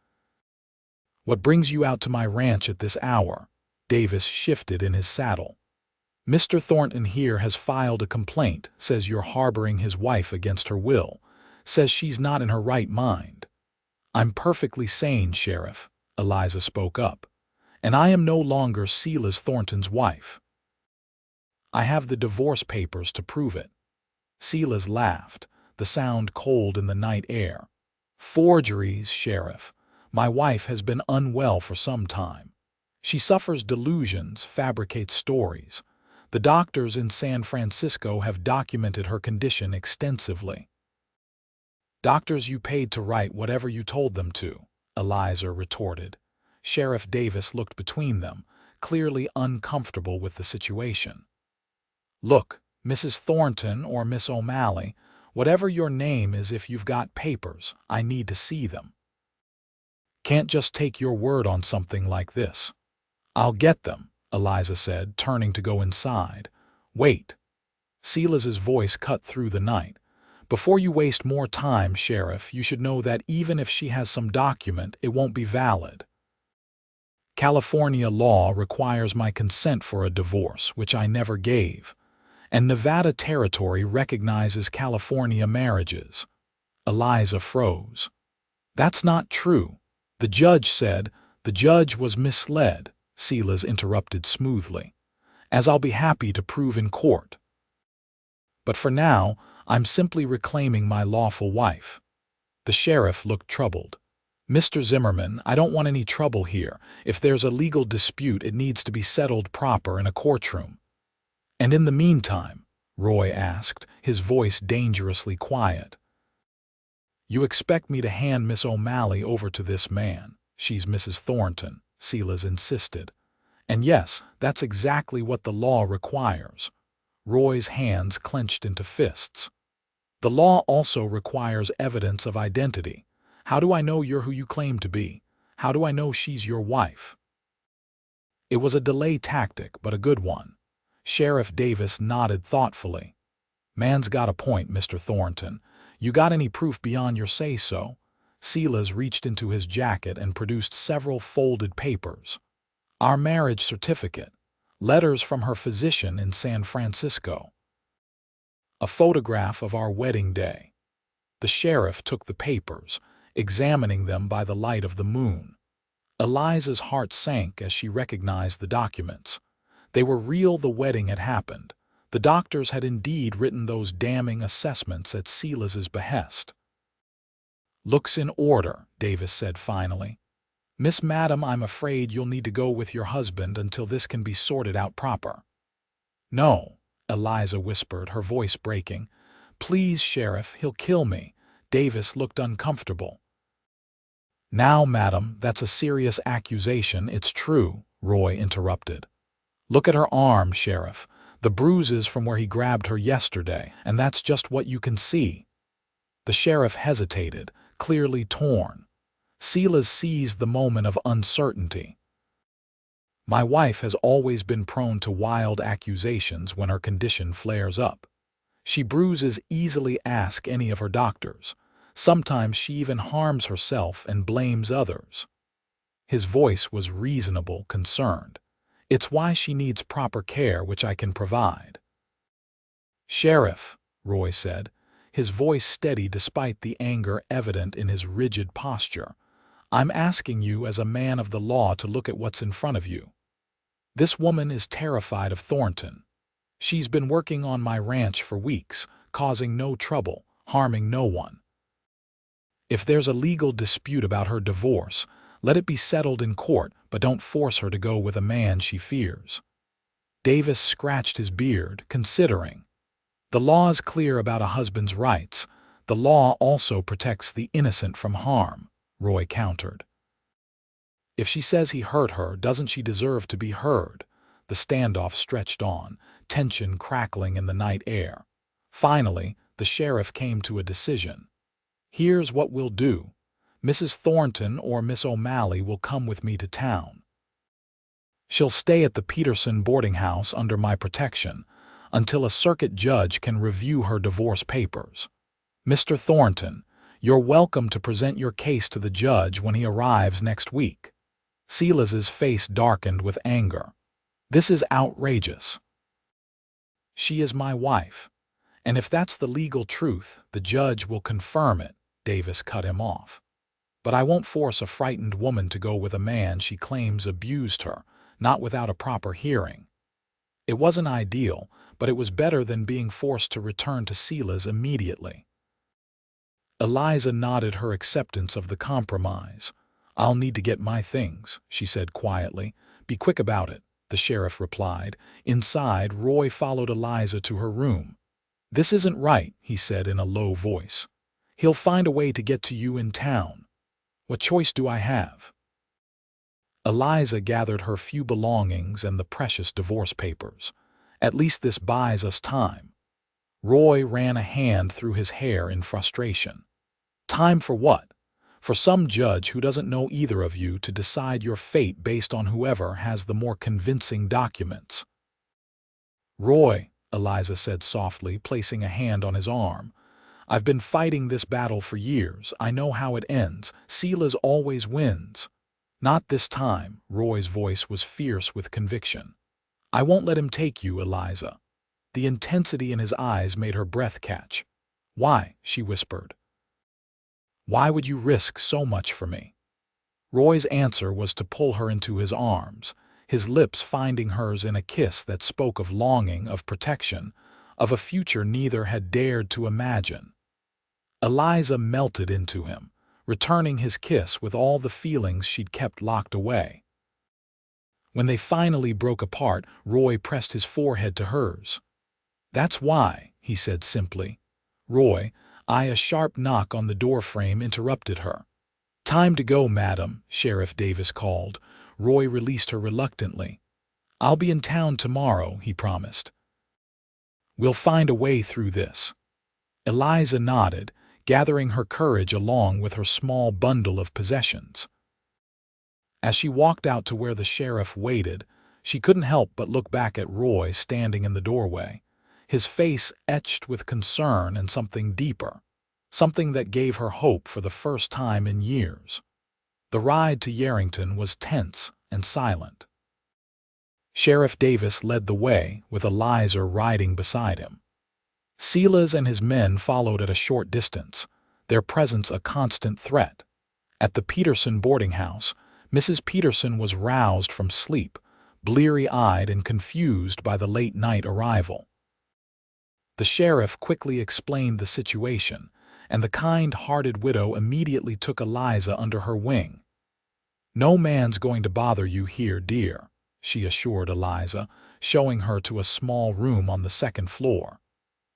What brings you out to my ranch at this hour? Davis shifted in his saddle. Mr. Thornton here has filed a complaint, says you're harboring his wife against her will, says she's not in her right mind. I'm perfectly sane, Sheriff, Eliza spoke up, and I am no longer Silas Thornton's wife. I have the divorce papers to prove it. Silas laughed, the sound cold in the night air. Forgeries, Sheriff. My wife has been unwell for some time. She suffers delusions, fabricates stories. The doctors in San Francisco have documented her condition extensively. Doctors you paid to write whatever you told them to, Eliza retorted. Sheriff Davis looked between them, clearly uncomfortable with the situation. Look, Mrs. Thornton or Miss O'Malley, whatever your name is, if you've got papers, I need to see them. Can't just take your word on something like this. I'll get them, Eliza said, turning to go inside. Wait. Silas's voice cut through the night. Before you waste more time, Sheriff, you should know that even if she has some document, it won't be valid. California law requires my consent for a divorce, which I never gave. And Nevada territory recognizes California marriages. Eliza froze. That's not true. The judge said. The judge was misled, Silas interrupted smoothly, as I'll be happy to prove in court. But for now, I'm simply reclaiming my lawful wife. The sheriff looked troubled. Mr. Zimmerman, I don't want any trouble here. If there's a legal dispute, it needs to be settled proper in a courtroom. And in the meantime, Roy asked, his voice dangerously quiet. You expect me to hand Miss O'Malley over to this man? She's Mrs. Thornton, Silas insisted. And yes, that's exactly what the law requires. Roy's hands clenched into fists. The law also requires evidence of identity. How do I know you're who you claim to be? How do I know she's your wife? It was a delay tactic, but a good one. Sheriff Davis nodded thoughtfully. Man's got a point, Mr. Thornton. You got any proof beyond your say-so? Silas reached into his jacket and produced several folded papers. Our marriage certificate. Letters from her physician in San Francisco. A photograph of our wedding day. The sheriff took the papers, examining them by the light of the moon. Eliza's heart sank as she recognized the documents. They were real. The wedding had happened. The doctors had indeed written those damning assessments at Silas's behest. Looks in order, Davis said finally. Miss Madam, I'm afraid you'll need to go with your husband until this can be sorted out proper. No, Eliza whispered, her voice breaking. "Please, Sheriff, he'll kill me." Davis looked uncomfortable. "Now, madam, that's a serious accusation. It's true," Roy interrupted. "Look at her arm, Sheriff. The bruises from where he grabbed her yesterday, and that's just what you can see." The sheriff hesitated, clearly torn. Silas seized the moment of uncertainty. "My wife has always been prone to wild accusations when her condition flares up. She bruises easily, ask any of her doctors. Sometimes she even harms herself and blames others." His voice was reasonable, concerned. "It's why she needs proper care, which I can provide." "Sheriff," Roy said, his voice steady despite the anger evident in his rigid posture, "I'm asking you as a man of the law to look at what's in front of you. This woman is terrified of Thornton. She's been working on my ranch for weeks, causing no trouble, harming no one. If there's a legal dispute about her divorce, let it be settled in court, but don't force her to go with a man she fears." Davis scratched his beard, considering. "The law is clear about a husband's rights. The law also protects the innocent from harm," Roy countered. "If she says he hurt her, doesn't she deserve to be heard?" The standoff stretched on, tension crackling in the night air. Finally, the sheriff came to a decision. "Here's what we'll do. Mrs. Thornton or Miss O'Malley will come with me to town. She'll stay at the Peterson boarding house under my protection until a circuit judge can review her divorce papers. Mr. Thornton, you're welcome to present your case to the judge when he arrives next week." Silas's face darkened with anger. "This is outrageous." "She is my wife, and if that's the legal truth, the judge will confirm it," Davis cut him off. "But I won't force a frightened woman to go with a man she claims abused her, not without a proper hearing." It wasn't ideal, but it was better than being forced to return to Silas immediately. Eliza nodded her acceptance of the compromise. "I'll need to get my things," she said quietly. "Be quick about it," the sheriff replied. Inside, Roy followed Eliza to her room. "This isn't right," he said in a low voice. "He'll find a way to get to you in town. What choice do I have?" Eliza gathered her few belongings and the precious divorce papers. "At least this buys us time." Roy ran a hand through his hair in frustration. "Time for what? For some judge who doesn't know either of you to decide your fate based on whoever has the more convincing documents." "Roy," Eliza said softly, placing a hand on his arm, "I've been fighting this battle for years. I know how it ends. Silas always wins." "Not this time," Roy's voice was fierce with conviction. "I won't let him take you, Eliza." The intensity in his eyes made her breath catch. "Why?" she whispered. "Why would you risk so much for me?" Roy's answer was to pull her into his arms, his lips finding hers in a kiss that spoke of longing, of protection, of a future neither had dared to imagine. Eliza melted into him, returning his kiss with all the feelings she'd kept locked away. When they finally broke apart, Roy pressed his forehead to hers. "That's why," he said simply. "Roy," a sharp knock on the doorframe interrupted her. "Time to go, madam," Sheriff Davis called. Roy released her reluctantly. "I'll be in town tomorrow," he promised. "We'll find a way through this." Eliza nodded, gathering her courage along with her small bundle of possessions. As she walked out to where the sheriff waited, she couldn't help but look back at Roy standing in the doorway, his face etched with concern and something deeper, something that gave her hope for the first time in years. The ride to Yerington was tense and silent. Sheriff Davis led the way, with Eliza riding beside him. Silas and his men followed at a short distance, their presence a constant threat. At the Peterson boarding house, Mrs. Peterson was roused from sleep, bleary-eyed and confused by the late-night arrival. The sheriff quickly explained the situation, and the kind-hearted widow immediately took Eliza under her wing. "No man's going to bother you here, dear," she assured Eliza, showing her to a small room on the second floor.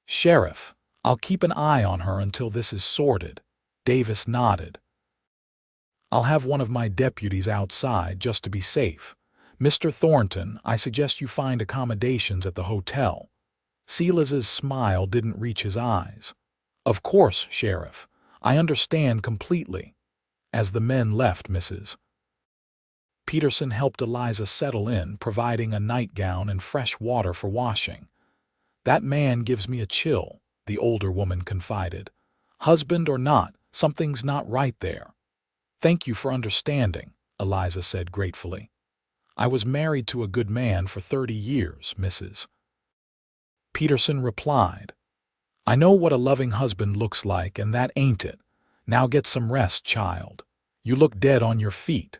"Sheriff," I'll keep an eye on her until this is sorted. Davis nodded. I'll have one of my deputies outside just to be safe. Mr. Thornton, I suggest you find accommodations at the hotel. Silas's smile didn't reach his eyes. Of course, Sheriff. I understand completely. As the men left, Mrs. Peterson helped Eliza settle in, providing a nightgown and fresh water for washing. That man gives me a chill, the older woman confided. Husband or not, something's not right there. Thank you for understanding, Eliza said gratefully. I was married to a good man for 30 years, Mrs. Peterson replied. I know what a loving husband looks like, and that ain't it. Now get some rest, child. You look dead on your feet.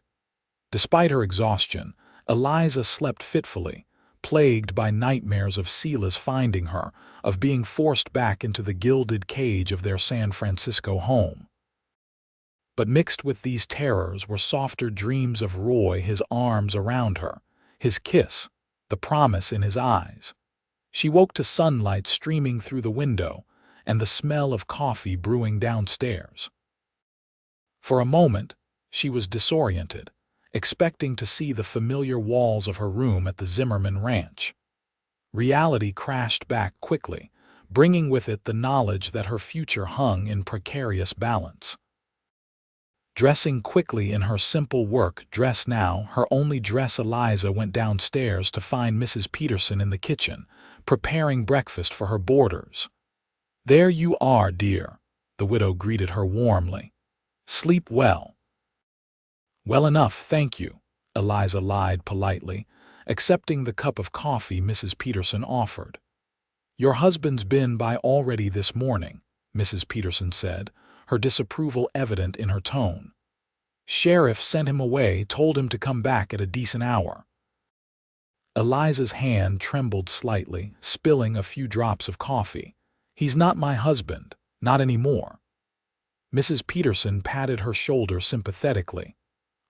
Despite her exhaustion, Eliza slept fitfully, plagued by nightmares of Silas finding her, of being forced back into the gilded cage of their San Francisco home. But mixed with these terrors were softer dreams of Roy, his arms around her, his kiss, the promise in his eyes. She woke to sunlight streaming through the window and the smell of coffee brewing downstairs. For a moment, she was disoriented, expecting to see the familiar walls of her room at the Zimmerman ranch. Reality crashed back quickly, bringing with it the knowledge that her future hung in precarious balance. Dressing quickly in her simple work dress now, her only dress, Eliza went downstairs to find Mrs. Peterson in the kitchen, preparing breakfast for her boarders. There you are, dear, the widow greeted her warmly. Sleep well. Well enough, thank you, Eliza lied politely, accepting the cup of coffee Mrs. Peterson offered. Your husband's been by already this morning, Mrs. Peterson said, her disapproval evident in her tone. Sheriff sent him away, told him to come back at a decent hour. Eliza's hand trembled slightly, spilling a few drops of coffee. He's not my husband, not anymore. Mrs. Peterson patted her shoulder sympathetically.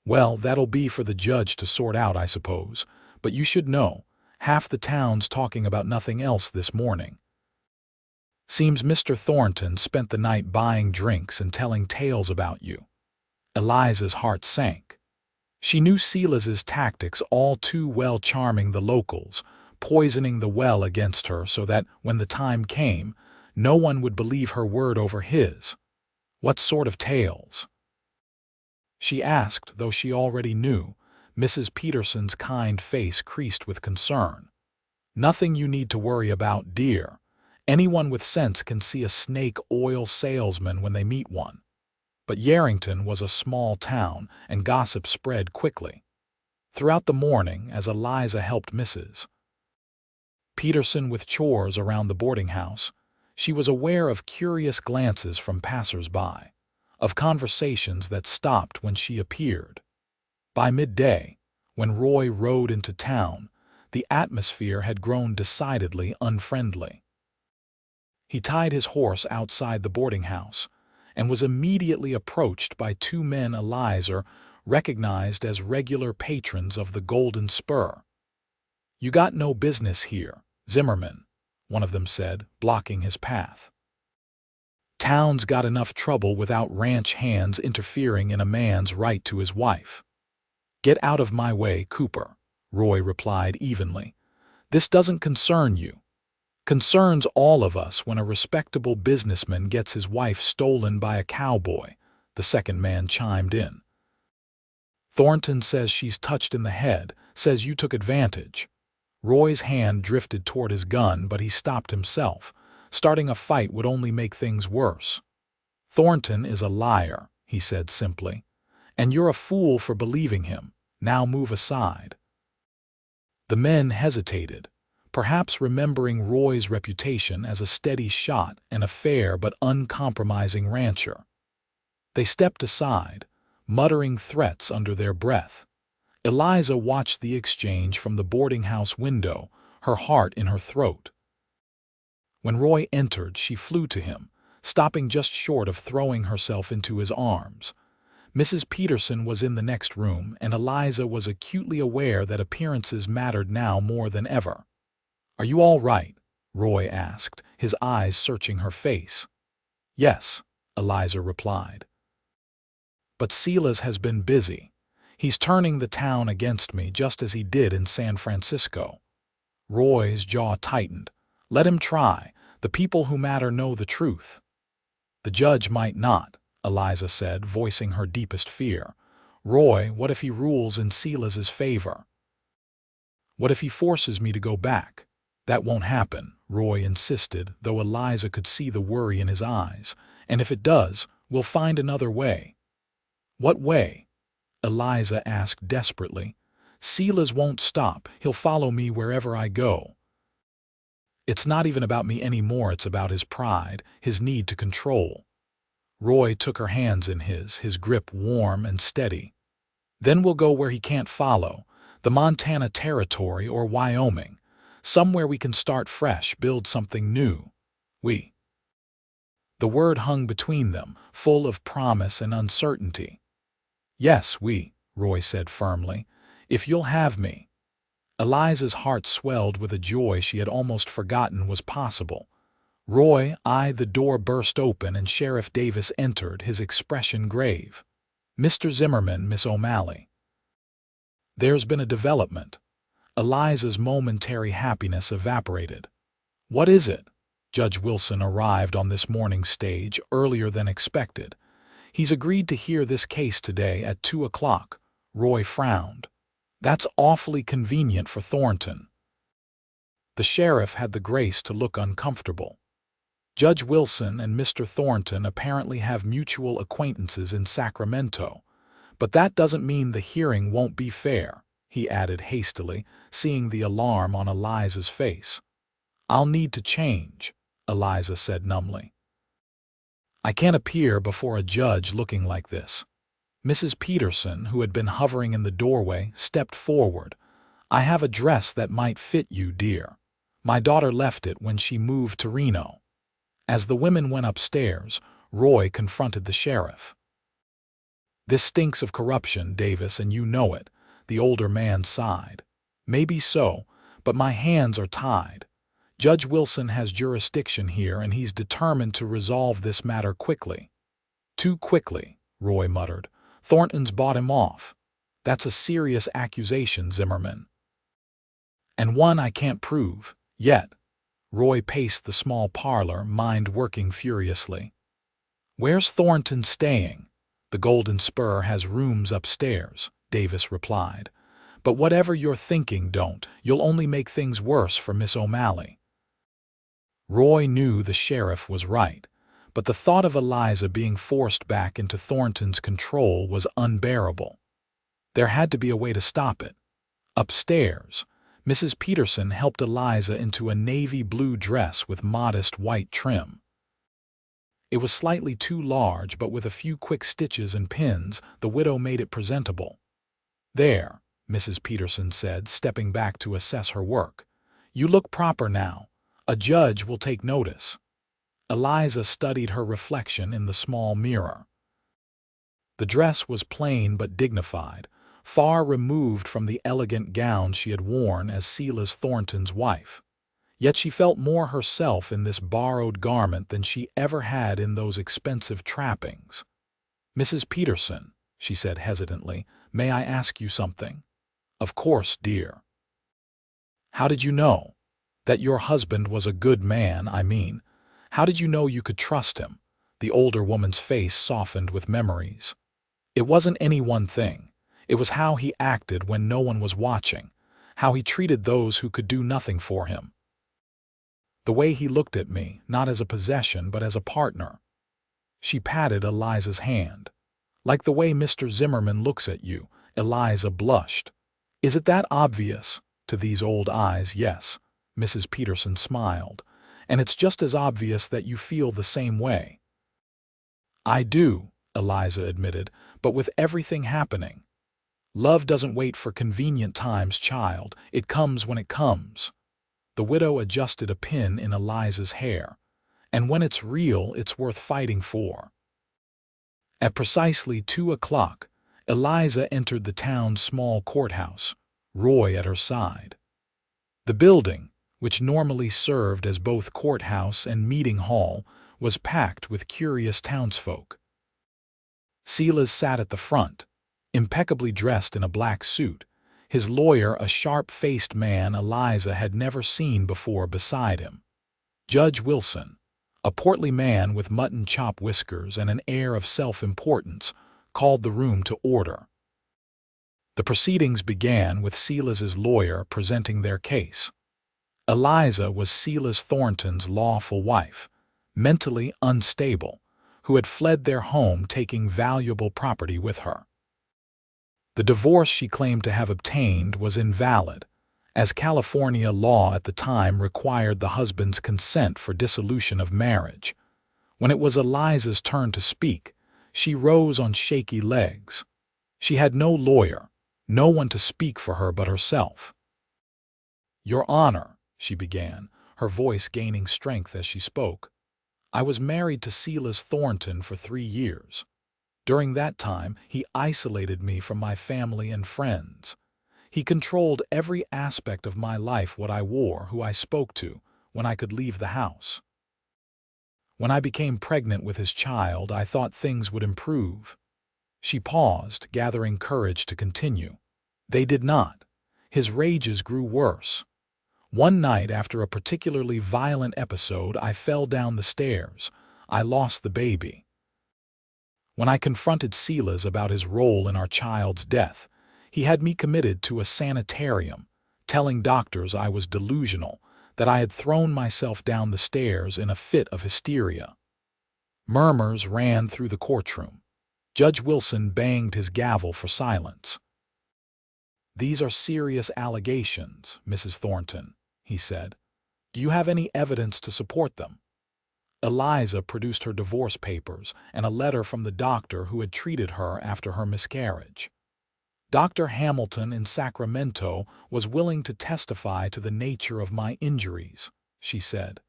Well, that'll be for the judge to sort out, I suppose, but you should know, half the town's talking about nothing else this morning. Seems Mr. Thornton spent the night buying drinks and telling tales about you. Eliza's heart sank. She knew Silas's tactics all too well, charming the locals, poisoning the well against her so that, when the time came, no one would believe her word over his. What sort of tales? She asked, though she already knew. Mrs. Peterson's kind face creased with concern. Nothing you need to worry about, dear. Anyone with sense can see a snake oil salesman when they meet one. But Yerington was a small town, and gossip spread quickly. Throughout the morning, as Eliza helped Mrs. Peterson with chores around the boarding house, she was aware of curious glances from passers-by, of conversations that stopped when she appeared. By midday, when Roy rode into town, the atmosphere had grown decidedly unfriendly. He tied his horse outside the boarding house and was immediately approached by two men Eliza recognized as regular patrons of the Golden Spur. You got no business here, Zimmerman, one of them said, blocking his path. Town's got enough trouble without ranch hands interfering in a man's right to his wife. Get out of my way, Cooper, Roy replied evenly. This doesn't concern you. Concerns all of us when a respectable businessman gets his wife stolen by a cowboy, the second man chimed in. Thornton says she's touched in the head, says you took advantage. Roy's hand drifted toward his gun, but he stopped himself. Starting a fight would only make things worse. Thornton is a liar, he said simply. And you're a fool for believing him. Now move aside. The men hesitated, perhaps remembering Roy's reputation as a steady shot and a fair but uncompromising rancher. They stepped aside, muttering threats under their breath. Eliza watched the exchange from the boarding house window, her heart in her throat. When Roy entered, she flew to him, stopping just short of throwing herself into his arms. Mrs. Peterson was in the next room, and Eliza was acutely aware that appearances mattered now more than ever. Are you all right? Roy asked, his eyes searching her face. "Yes," Eliza replied. "But Silas has been busy. He's turning the town against me just as he did in San Francisco." Roy's jaw tightened. "Let him try. The people who matter know the truth." "The judge might not," Eliza said, voicing her deepest fear. "Roy, what if he rules in Silas's favor? What if he forces me to go back?" "That won't happen," Roy insisted, though Eliza could see the worry in his eyes. "And if it does, we'll find another way." "What way?" Eliza asked desperately. "Silas won't stop. He'll follow me wherever I go." "It's not even about me anymore, it's about his pride, his need to control." Roy took her hands in his grip warm and steady. "Then we'll go where he can't follow, the Montana Territory or Wyoming, somewhere we can start fresh, build something new. We." The word hung between them, full of promise and uncertainty. "Yes, we," Roy said firmly, "if you'll have me." Eliza's heart swelled with a joy she had almost forgotten was possible. The door burst open and Sheriff Davis entered, his expression grave. "Mr. Zimmerman, Miss O'Malley." "There's been a development." Eliza's momentary happiness evaporated. "What is it?" Judge Wilson arrived on this morning's stage earlier than expected. "He's agreed to hear this case today at 2 o'clock. Roy frowned. "That's awfully convenient for Thornton." The sheriff had the grace to look uncomfortable. "Judge Wilson and Mr. Thornton apparently have mutual acquaintances in Sacramento, but that doesn't mean the hearing won't be fair," he added hastily, seeing the alarm on Eliza's face. "I'll need to change," Eliza said numbly. "I can't appear before a judge looking like this." Mrs. Peterson, who had been hovering in the doorway, stepped forward. "I have a dress that might fit you, dear. My daughter left it when she moved to Reno." As the women went upstairs, Roy confronted the sheriff. "This stinks of corruption, Davis, and you know it," the older man sighed. "Maybe so, but my hands are tied. Judge Wilson has jurisdiction here, and he's determined to resolve this matter quickly." "Too quickly," Roy muttered. "Thornton's bought him off. That's a serious accusation, Zimmerman. And one I can't prove, yet." Roy paced the small parlor, mind working furiously. "Where's Thornton staying?" "The Golden Spur has rooms upstairs," Davis replied. "But whatever you're thinking, don't. You'll only make things worse for Miss O'Malley." Roy knew the sheriff was right, but the thought of Eliza being forced back into Thornton's control was unbearable. There had to be a way to stop it. Upstairs, Mrs. Peterson helped Eliza into a navy blue dress with modest white trim. It was slightly too large, but with a few quick stitches and pins, the widow made it presentable. "There," Mrs. Peterson said, stepping back to assess her work. "You look proper now. A judge will take notice." Eliza studied her reflection in the small mirror. The dress was plain but dignified, far removed from the elegant gown she had worn as Silas Thornton's wife. Yet she felt more herself in this borrowed garment than she ever had in those expensive trappings. "Mrs. Peterson," she said hesitantly, "may I ask you something?" "Of course, dear." "How did you know? That your husband was a good man, I mean. How did you know you could trust him?" The older woman's face softened with memories. "It wasn't any one thing. It was how he acted when no one was watching, how he treated those who could do nothing for him. The way he looked at me, not as a possession but as a partner." She patted Eliza's hand. "Like the way Mr. Zimmerman looks at you." Eliza blushed. "Is it that obvious?" "To these old eyes, yes," Mrs. Peterson smiled. "And it's just as obvious that you feel the same way." "I do," Eliza admitted, "but with everything happening. Love doesn't wait for convenient times, child. It comes when it comes." The widow adjusted a pin in Eliza's hair. "And when it's real, it's worth fighting for." At precisely 2 o'clock, Eliza entered the town's small courthouse, Roy at her side. The building, which normally served as both courthouse and meeting hall, was packed with curious townsfolk. Silas sat at the front, impeccably dressed in a black suit, his lawyer a sharp-faced man Eliza had never seen before beside him. Judge Wilson, a portly man with mutton chop whiskers and an air of self-importance, called the room to order. The proceedings began with Silas's lawyer presenting their case. Eliza was Silas Thornton's lawful wife, mentally unstable, who had fled their home taking valuable property with her. The divorce she claimed to have obtained was invalid, as California law at the time required the husband's consent for dissolution of marriage. When it was Eliza's turn to speak, she rose on shaky legs. She had no lawyer, no one to speak for her but herself. "Your Honor," she began, her voice gaining strength as she spoke, "I was married to Silas Thornton for 3 years. During that time, he isolated me from my family and friends. He controlled every aspect of my life, what I wore, who I spoke to, when I could leave the house. When I became pregnant with his child, I thought things would improve." She paused, gathering courage to continue. They did not. His rages grew worse. "One night, after a particularly violent episode, I fell down the stairs. I lost the baby. When I confronted Silas about his role in our child's death, he had me committed to a sanitarium, telling doctors I was delusional, that I had thrown myself down the stairs in a fit of hysteria." Murmurs ran through the courtroom. Judge Wilson banged his gavel for silence. "These are serious allegations, Mrs. Thornton," he said. "Do you have any evidence to support them?" Eliza produced her divorce papers and a letter from the doctor who had treated her after her miscarriage. "Dr. Hamilton in Sacramento was willing to testify to the nature of my injuries," she said.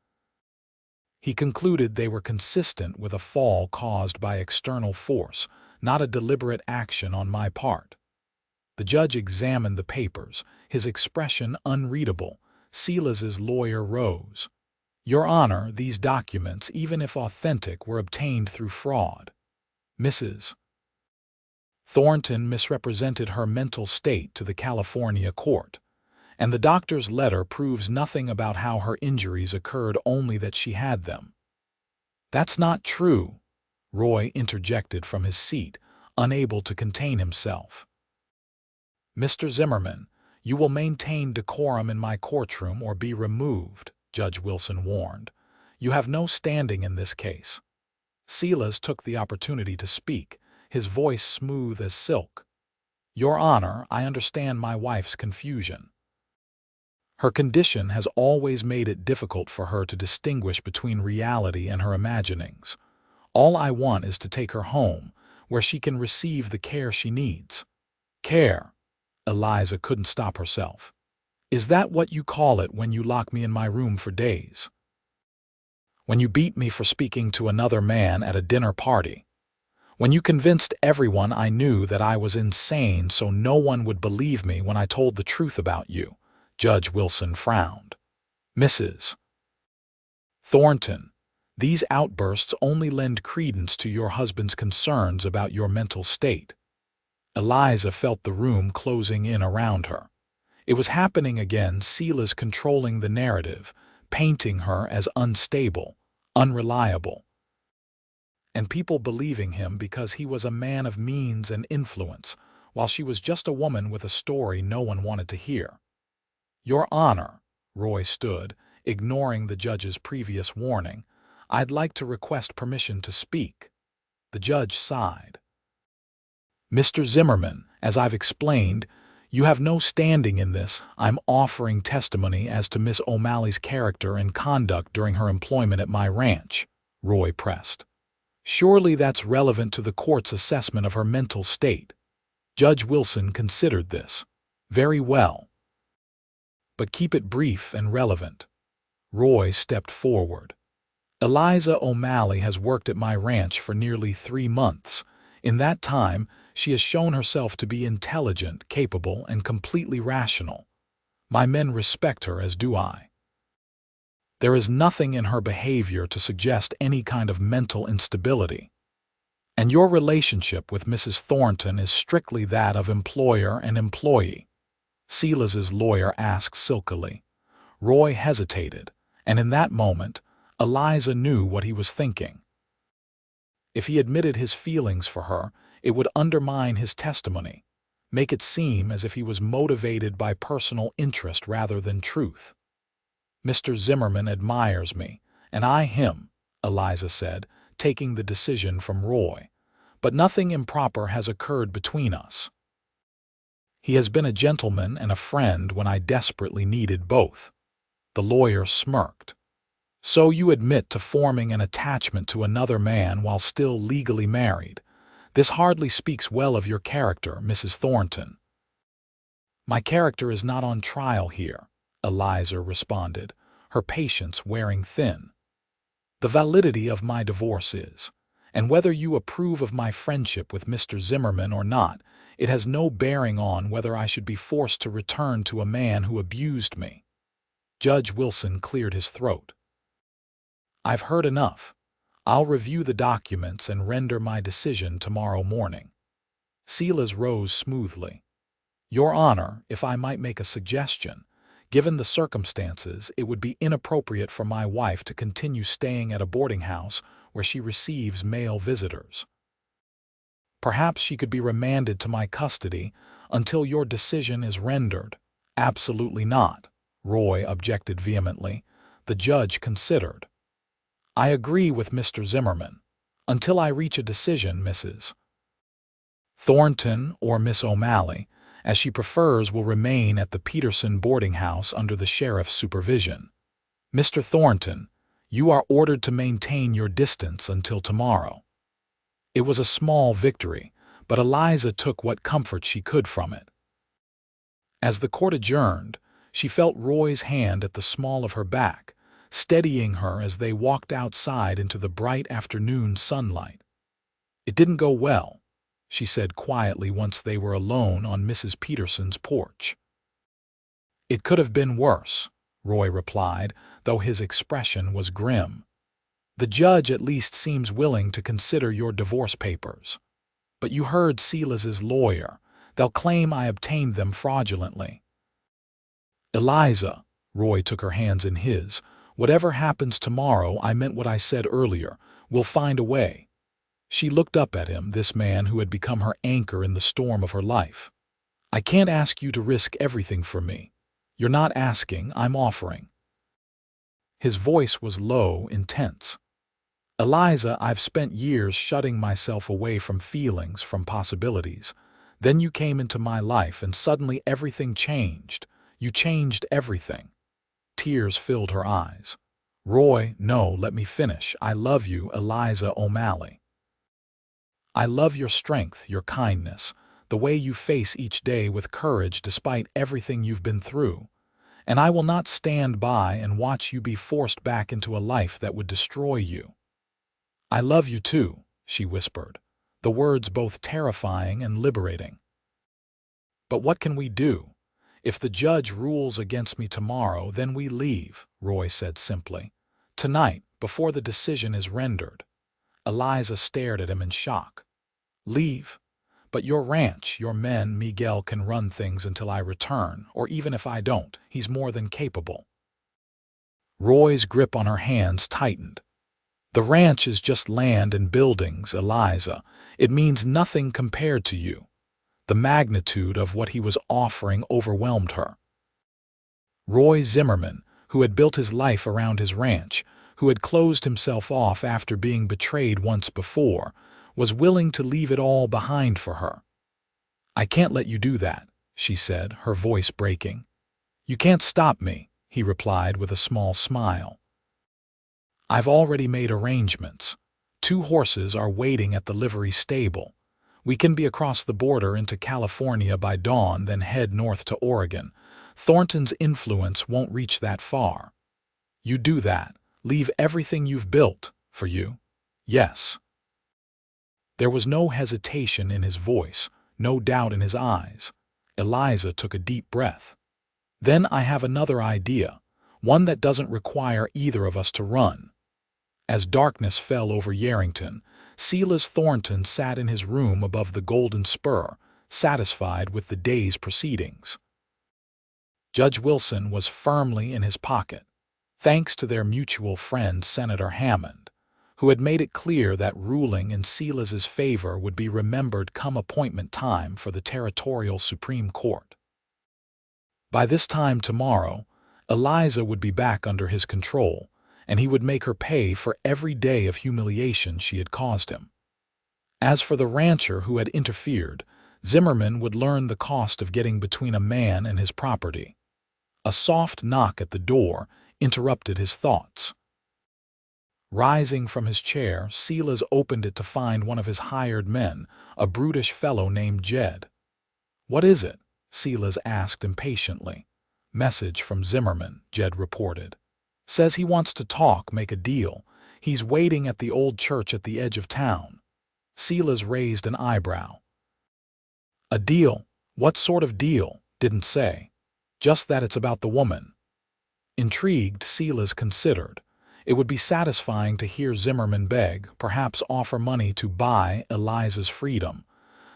"He concluded they were consistent with a fall caused by external force, not a deliberate action on my part." The judge examined the papers, his expression unreadable. Silas's lawyer rose. "Your Honor, these documents, even if authentic, were obtained through fraud. Mrs. Thornton misrepresented her mental state to the California court, and the doctor's letter proves nothing about how her injuries occurred, only that she had them." "That's not true," Roy interjected from his seat, unable to contain himself. "Mr. Zimmerman, you will maintain decorum in my courtroom or be removed," Judge Wilson warned. "You have no standing in this case." Silas took the opportunity to speak, his voice smooth as silk. "Your Honor, I understand my wife's confusion. Her condition has always made it difficult for her to distinguish between reality and her imaginings. All I want is to take her home, where she can receive the care she needs." "Care?" Eliza couldn't stop herself. "Is that what you call it when you lock me in my room for days? When you beat me for speaking to another man at a dinner party? When you convinced everyone I knew that I was insane so no one would believe me when I told the truth about you?" Judge Wilson frowned. "Mrs. Thornton, these outbursts only lend credence to your husband's concerns about your mental state." Eliza felt the room closing in around her. It was happening again, Silas controlling the narrative, painting her as unstable, unreliable, and people believing him because he was a man of means and influence, while she was just a woman with a story no one wanted to hear. "Your Honor," Roy stood, ignoring the judge's previous warning, "I'd like to request permission to speak." The judge sighed. "Mr. Zimmerman, as I've explained, you have no standing in this. I'm offering testimony as to Miss O'Malley's character and conduct during her employment at my ranch," Roy pressed. "Surely that's relevant to the court's assessment of her mental state." Judge Wilson considered this. "Very well. But keep it brief and relevant." Roy stepped forward. "Eliza O'Malley has worked at my ranch for nearly 3 months. In that time, she has shown herself to be intelligent, capable, and completely rational. My men respect her, as do I. There is nothing in her behavior to suggest any kind of mental instability. And your relationship with Mrs. Thornton is strictly that of employer and employee, Silas's lawyer asked silkily. Roy hesitated, and in that moment, Eliza knew what he was thinking. If he admitted his feelings for her, it would undermine his testimony, make it seem as if he was motivated by personal interest rather than truth. Mr. Zimmerman admires me, and I him, Eliza said, taking the decision from Roy. But nothing improper has occurred between us. He has been a gentleman and a friend when I desperately needed both. The lawyer smirked. So you admit to forming an attachment to another man while still legally married. This hardly speaks well of your character, Mrs. Thornton. My character is not on trial here, Eliza responded, her patience wearing thin. The validity of my divorce is, and whether you approve of my friendship with Mr. Zimmerman or not, it has no bearing on whether I should be forced to return to a man who abused me. Judge Wilson cleared his throat. I've heard enough. I'll review the documents and render my decision tomorrow morning. Silas rose smoothly. Your Honor, if I might make a suggestion, given the circumstances, it would be inappropriate for my wife to continue staying at a boarding house where she receives male visitors. Perhaps she could be remanded to my custody until your decision is rendered. Absolutely not, Roy objected vehemently. The judge considered. I agree with Mr. Zimmerman. Until I reach a decision, Mrs. Thornton or Miss O'Malley, as she prefers, will remain at the Peterson boarding house under the sheriff's supervision. Mr. Thornton, you are ordered to maintain your distance until tomorrow. It was a small victory, but Eliza took what comfort she could from it. As the court adjourned, she felt Roy's hand at the small of her back, steadying her as they walked outside into the bright afternoon sunlight. It didn't go well, she said quietly once they were alone on Mrs. Peterson's porch. It could have been worse, Roy replied, though his expression was grim. The judge at least seems willing to consider your divorce papers. But you heard Silas's lawyer. They'll claim I obtained them fraudulently. Eliza, Roy took her hands in his, whatever happens tomorrow, I meant what I said earlier. We'll find a way. She looked up at him, this man who had become her anchor in the storm of her life. I can't ask you to risk everything for me. You're not asking, I'm offering. His voice was low, intense. Eliza, I've spent years shutting myself away from feelings, from possibilities. Then you came into my life and suddenly everything changed. You changed everything. Tears filled her eyes. Roy, no, let me finish. I love you, Eliza O'Malley. I love your strength, your kindness, the way you face each day with courage despite everything you've been through. And I will not stand by and watch you be forced back into a life that would destroy you. I love you too, she whispered, the words both terrifying and liberating. But what can we do? If the judge rules against me tomorrow, then we leave, Roy said simply. Tonight, before the decision is rendered. Eliza stared at him in shock. Leave? But your ranch, your men, Miguel can run things until I return, or even if I don't, he's more than capable. Roy's grip on her hands tightened. The ranch is just land and buildings, Eliza. It means nothing compared to you. The magnitude of what he was offering overwhelmed her. Roy Zimmerman, who had built his life around his ranch, who had closed himself off after being betrayed once before, was willing to leave it all behind for her. I can't let you do that, she said, her voice breaking. You can't stop me, he replied with a small smile. I've already made arrangements. 2 horses are waiting at the livery stable. We can be across the border into California by dawn, then head north to Oregon. Thornton's influence won't reach that far. You do that. Leave everything you've built, for you. Yes. There was no hesitation in his voice, no doubt in his eyes. Eliza took a deep breath. Then I have another idea, one that doesn't require either of us to run. As darkness fell over Yerington, Silas Thornton sat in his room above the Golden Spur, satisfied with the day's proceedings. Judge Wilson was firmly in his pocket, thanks to their mutual friend Senator Hammond, who had made it clear that ruling in Silas's favor would be remembered come appointment time for the Territorial Supreme Court. By this time tomorrow, Eliza would be back under his control, and he would make her pay for every day of humiliation she had caused him. As for the rancher who had interfered, Zimmerman would learn the cost of getting between a man and his property. A soft knock at the door interrupted his thoughts. Rising from his chair, Silas opened it to find one of his hired men, a brutish fellow named Jed. "What is it?" Silas asked impatiently. "Message from Zimmerman," Jed reported. "Says he wants to talk, make a deal. He's waiting at the old church at the edge of town." Silas raised an eyebrow. "A deal? What sort of deal?" "Didn't say. Just that it's about the woman." Intrigued, Silas considered. It would be satisfying to hear Zimmerman beg, perhaps offer money to buy Eliza's freedom.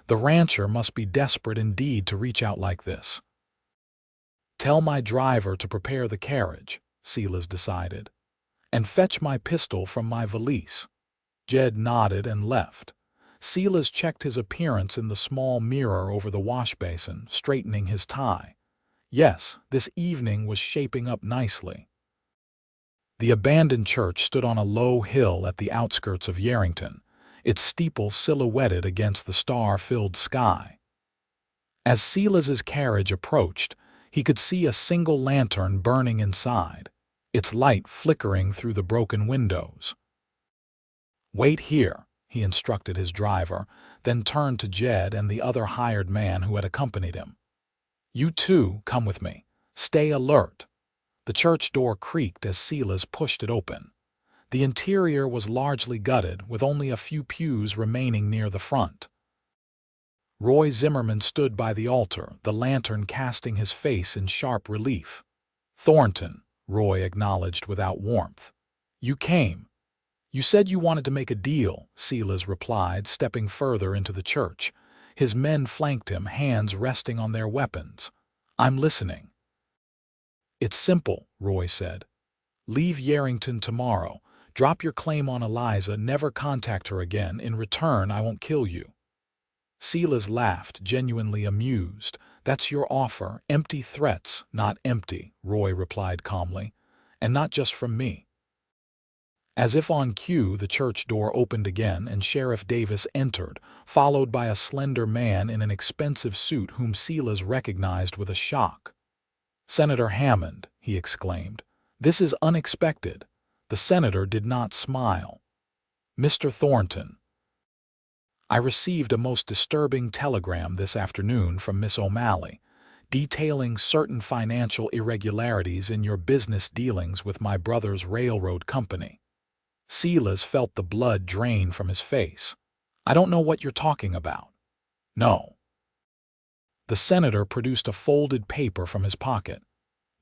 The rancher must be desperate indeed to reach out like this. "Tell my driver to prepare the carriage," Silas decided, "and fetch my pistol from my valise." Jed nodded and left. Silas checked his appearance in the small mirror over the wash basin, straightening his tie. Yes, this evening was shaping up nicely. The abandoned church stood on a low hill at the outskirts of Yerington, its steeple silhouetted against the star-filled sky. As Silas's carriage approached, he could see a single lantern burning inside, its light flickering through the broken windows. "Wait here," he instructed his driver, then turned to Jed and the other hired man who had accompanied him. "You two, come with me. Stay alert." The church door creaked as Silas pushed it open. The interior was largely gutted, with only a few pews remaining near the front. Roy Zimmerman stood by the altar, the lantern casting his face in sharp relief. "Thornton," Roy acknowledged without warmth. "You came." "You said you wanted to make a deal," Silas replied, stepping further into the church. His men flanked him, hands resting on their weapons. "I'm listening." "It's simple," Roy said. "Leave Yerington tomorrow. Drop your claim on Eliza, never contact her again. In return, I won't kill you." Silas laughed, genuinely amused. "That's your offer. Empty threats." "Not empty," Roy replied calmly. "And not just from me." As if on cue, the church door opened again and Sheriff Davis entered, followed by a slender man in an expensive suit whom Silas recognized with a shock. "Senator Hammond," he exclaimed. "This is unexpected." The senator did not smile. "Mr. Thornton, I received a most disturbing telegram this afternoon from Miss O'Malley, detailing certain financial irregularities in your business dealings with my brother's railroad company." Silas felt the blood drain from his face. "I don't know what you're talking about." "No." The senator produced a folded paper from his pocket.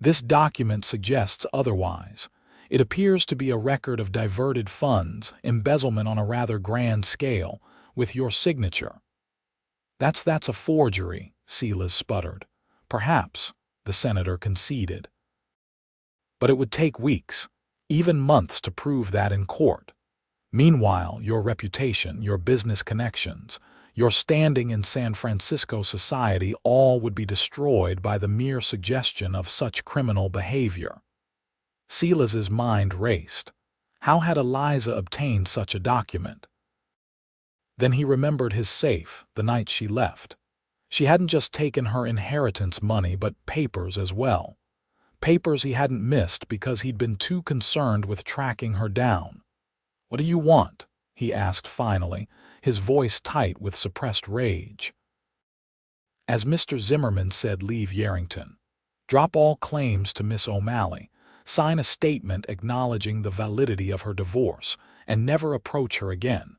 "This document suggests otherwise. It appears to be a record of diverted funds, embezzlement on a rather grand scale, with your signature." That's a forgery," Silas sputtered. "Perhaps," the senator conceded. "But it would take weeks, even months to prove that in court. Meanwhile, your reputation, your business connections, your standing in San Francisco society all would be destroyed by the mere suggestion of such criminal behavior." Silas's mind raced. How had Eliza obtained such a document? Then he remembered his safe the night she left. She hadn't just taken her inheritance money, but papers as well. Papers he hadn't missed because he'd been too concerned with tracking her down. "What do you want?" he asked finally, his voice tight with suppressed rage. "As Mr. Zimmerman said, leave Yerington. Drop all claims to Miss O'Malley. Sign a statement acknowledging the validity of her divorce, and never approach her again."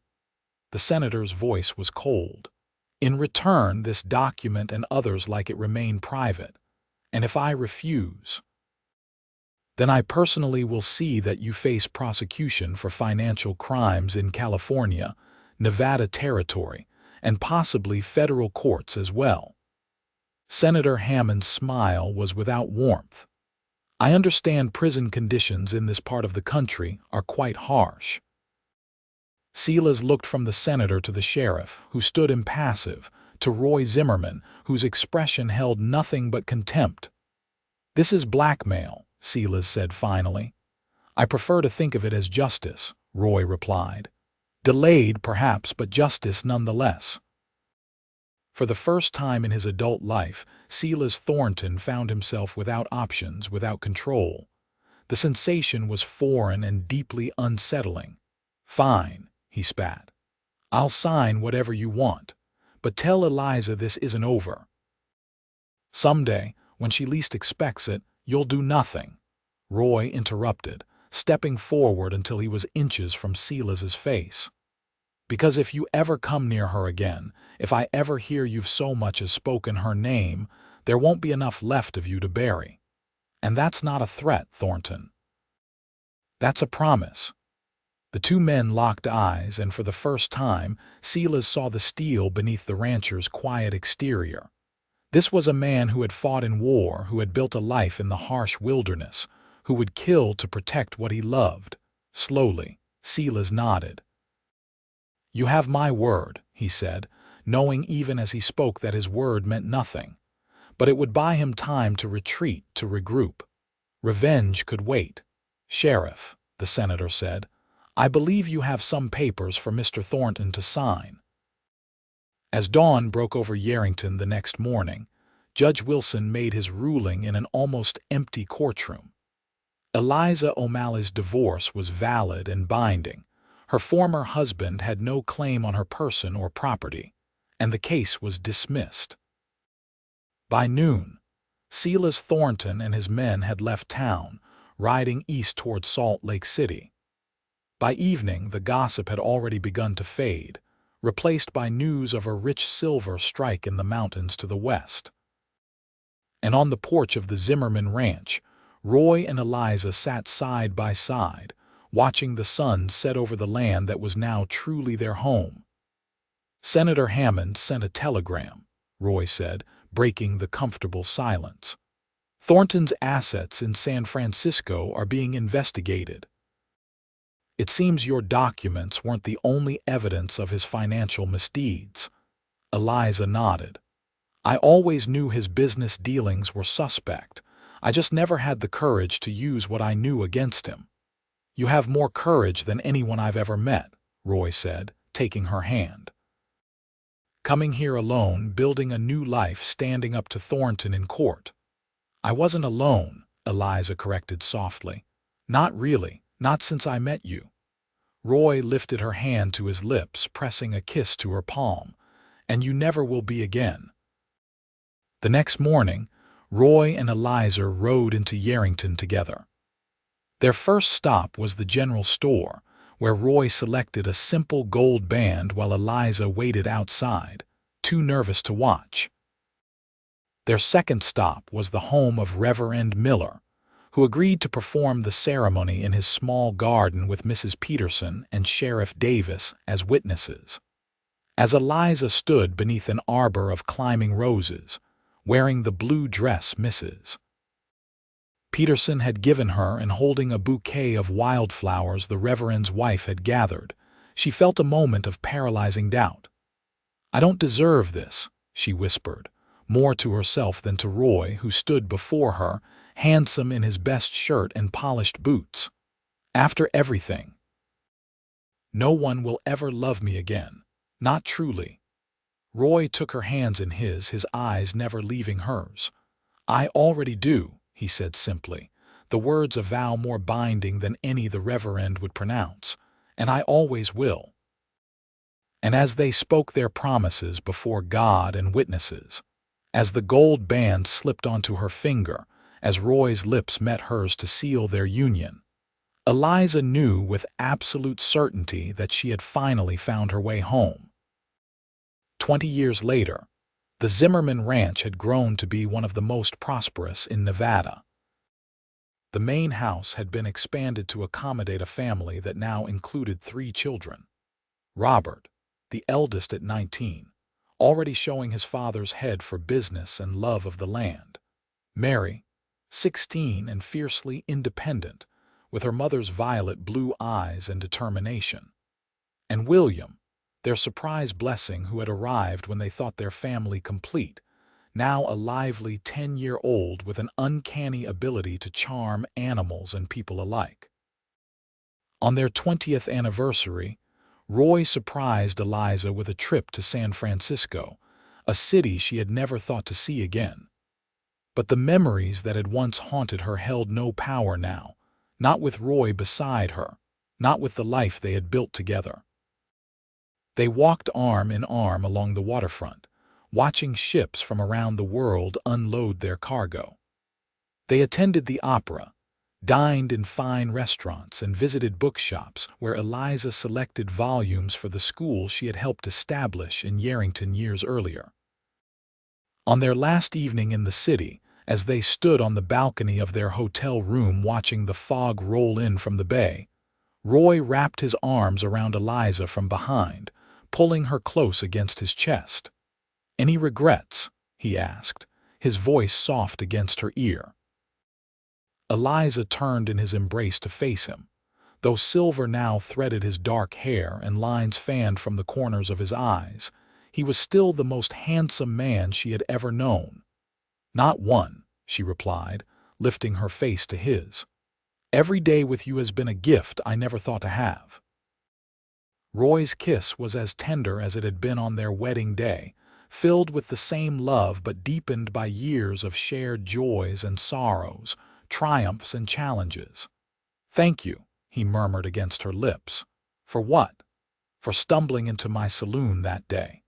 The senator's voice was cold. "In return, this document and others like it remain private. And if I refuse—" Then I personally will see that you face prosecution for financial crimes in California, Nevada territory, and possibly federal courts as well. Senator Hammond's smile was without warmth. I understand prison conditions in this part of the country are quite harsh. Silas looked from the senator to the sheriff, who stood impassive, to Roy Zimmerman, whose expression held nothing but contempt. "This is blackmail," Silas said finally. "I prefer to think of it as justice," Roy replied. "Delayed, perhaps, but justice nonetheless." For the first time in his adult life, Silas Thornton found himself without options, without control. The sensation was foreign and deeply unsettling. "Fine," he spat. "I'll sign whatever you want, but tell Eliza this isn't over. Someday, when she least expects it, you'll do nothing," Roy interrupted, stepping forward until he was inches from Silas's face. "Because if you ever come near her again, if I ever hear you've so much as spoken her name, there won't be enough left of you to bury. And that's not a threat, Thornton. That's a promise." The two men locked eyes, and for the first time, Silas saw the steel beneath the rancher's quiet exterior. This was a man who had fought in war, who had built a life in the harsh wilderness, who would kill to protect what he loved. Slowly, Silas nodded. "You have my word," he said, knowing even as he spoke that his word meant nothing. But it would buy him time to retreat, to regroup. Revenge could wait. "Sheriff," the senator said, "I believe you have some papers for Mr. Thornton to sign." As dawn broke over Yerington the next morning, Judge Wilson made his ruling in an almost empty courtroom. Eliza O'Malley's divorce was valid and binding. Her former husband had no claim on her person or property, and the case was dismissed. By noon, Silas Thornton and his men had left town, riding east toward Salt Lake City. By evening, the gossip had already begun to fade, replaced by news of a rich silver strike in the mountains to the west. And on the porch of the Zimmerman ranch, Roy and Eliza sat side by side, watching the sun set over the land that was now truly their home. "Senator Hammond sent a telegram," Roy said, breaking the comfortable silence. "Thornton's assets in San Francisco are being investigated. It seems your documents weren't the only evidence of his financial misdeeds." Eliza nodded. "I always knew his business dealings were suspect. I just never had the courage to use what I knew against him." "You have more courage than anyone I've ever met," Roy said, taking her hand. "Coming here alone, building a new life, standing up to Thornton in court." "I wasn't alone," Eliza corrected softly. "Not really, not since I met you." Roy lifted her hand to his lips, pressing a kiss to her palm. "And you never will be again." The next morning, Roy and Eliza rode into Yerington together. Their first stop was the general store, where Roy selected a simple gold band while Eliza waited outside, too nervous to watch. Their second stop was the home of Reverend Miller, who agreed to perform the ceremony in his small garden with Mrs. Peterson and Sheriff Davis as witnesses. As Eliza stood beneath an arbor of climbing roses, wearing the blue dress Mrs. Peterson had given her and holding a bouquet of wildflowers the Reverend's wife had gathered, she felt a moment of paralyzing doubt. "I don't deserve this," she whispered, more to herself than to Roy, who stood before her, handsome in his best shirt and polished boots. "After everything. No one will ever love me again. Not truly." Roy took her hands in his eyes never leaving hers. "I already do," he said simply, the words a vow more binding than any the Reverend would pronounce, "and I always will." And as they spoke their promises before God and witnesses, as the gold band slipped onto her finger, as Roy's lips met hers to seal their union, Eliza knew with absolute certainty that she had finally found her way home. 20 years later, the Zimmerman Ranch had grown to be one of the most prosperous in Nevada. The main house had been expanded to accommodate a family that now included 3 children. Robert, the eldest at 19, already showing his father's head for business and love of the land. Mary, 16 and fiercely independent, with her mother's violet blue eyes and determination. And William, their surprise blessing who had arrived when they thought their family complete, now a lively 10-year-old with an uncanny ability to charm animals and people alike. On their 20th anniversary, Roy surprised Eliza with a trip to San Francisco, a city she had never thought to see again. But the memories that had once haunted her held no power now, not with Roy beside her, not with the life they had built together. They walked arm in arm along the waterfront, watching ships from around the world unload their cargo. They attended the opera, dined in fine restaurants, and visited bookshops where Eliza selected volumes for the school she had helped establish in Yerington years earlier. On their last evening in the city, as they stood on the balcony of their hotel room watching the fog roll in from the bay, Roy wrapped his arms around Eliza from behind, pulling her close against his chest. "Any regrets?" he asked, his voice soft against her ear. Eliza turned in his embrace to face him, though silver now threaded his dark hair and lines fanned from the corners of his eyes. He was still the most handsome man she had ever known. "Not one," she replied, lifting her face to his. "Every day with you has been a gift I never thought to have." Roy's kiss was as tender as it had been on their wedding day, filled with the same love but deepened by years of shared joys and sorrows, triumphs and challenges. "Thank you," he murmured against her lips. "For what?" "For stumbling into my saloon that day.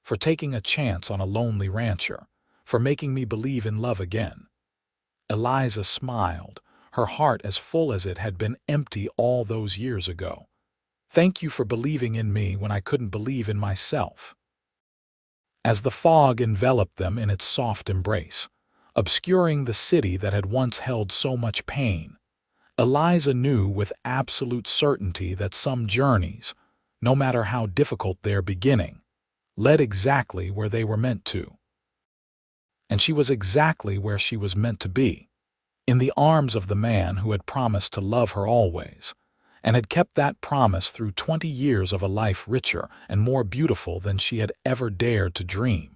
For taking a chance on a lonely rancher. For making me believe in love again." Eliza smiled, her heart as full as it had been empty all those years ago. "Thank you for believing in me when I couldn't believe in myself." As the fog enveloped them in its soft embrace, obscuring the city that had once held so much pain, Eliza knew with absolute certainty that some journeys, no matter how difficult their beginning, led exactly where they were meant to. And she was exactly where she was meant to be, in the arms of the man who had promised to love her always, and had kept that promise through 20 years of a life richer and more beautiful than she had ever dared to dream.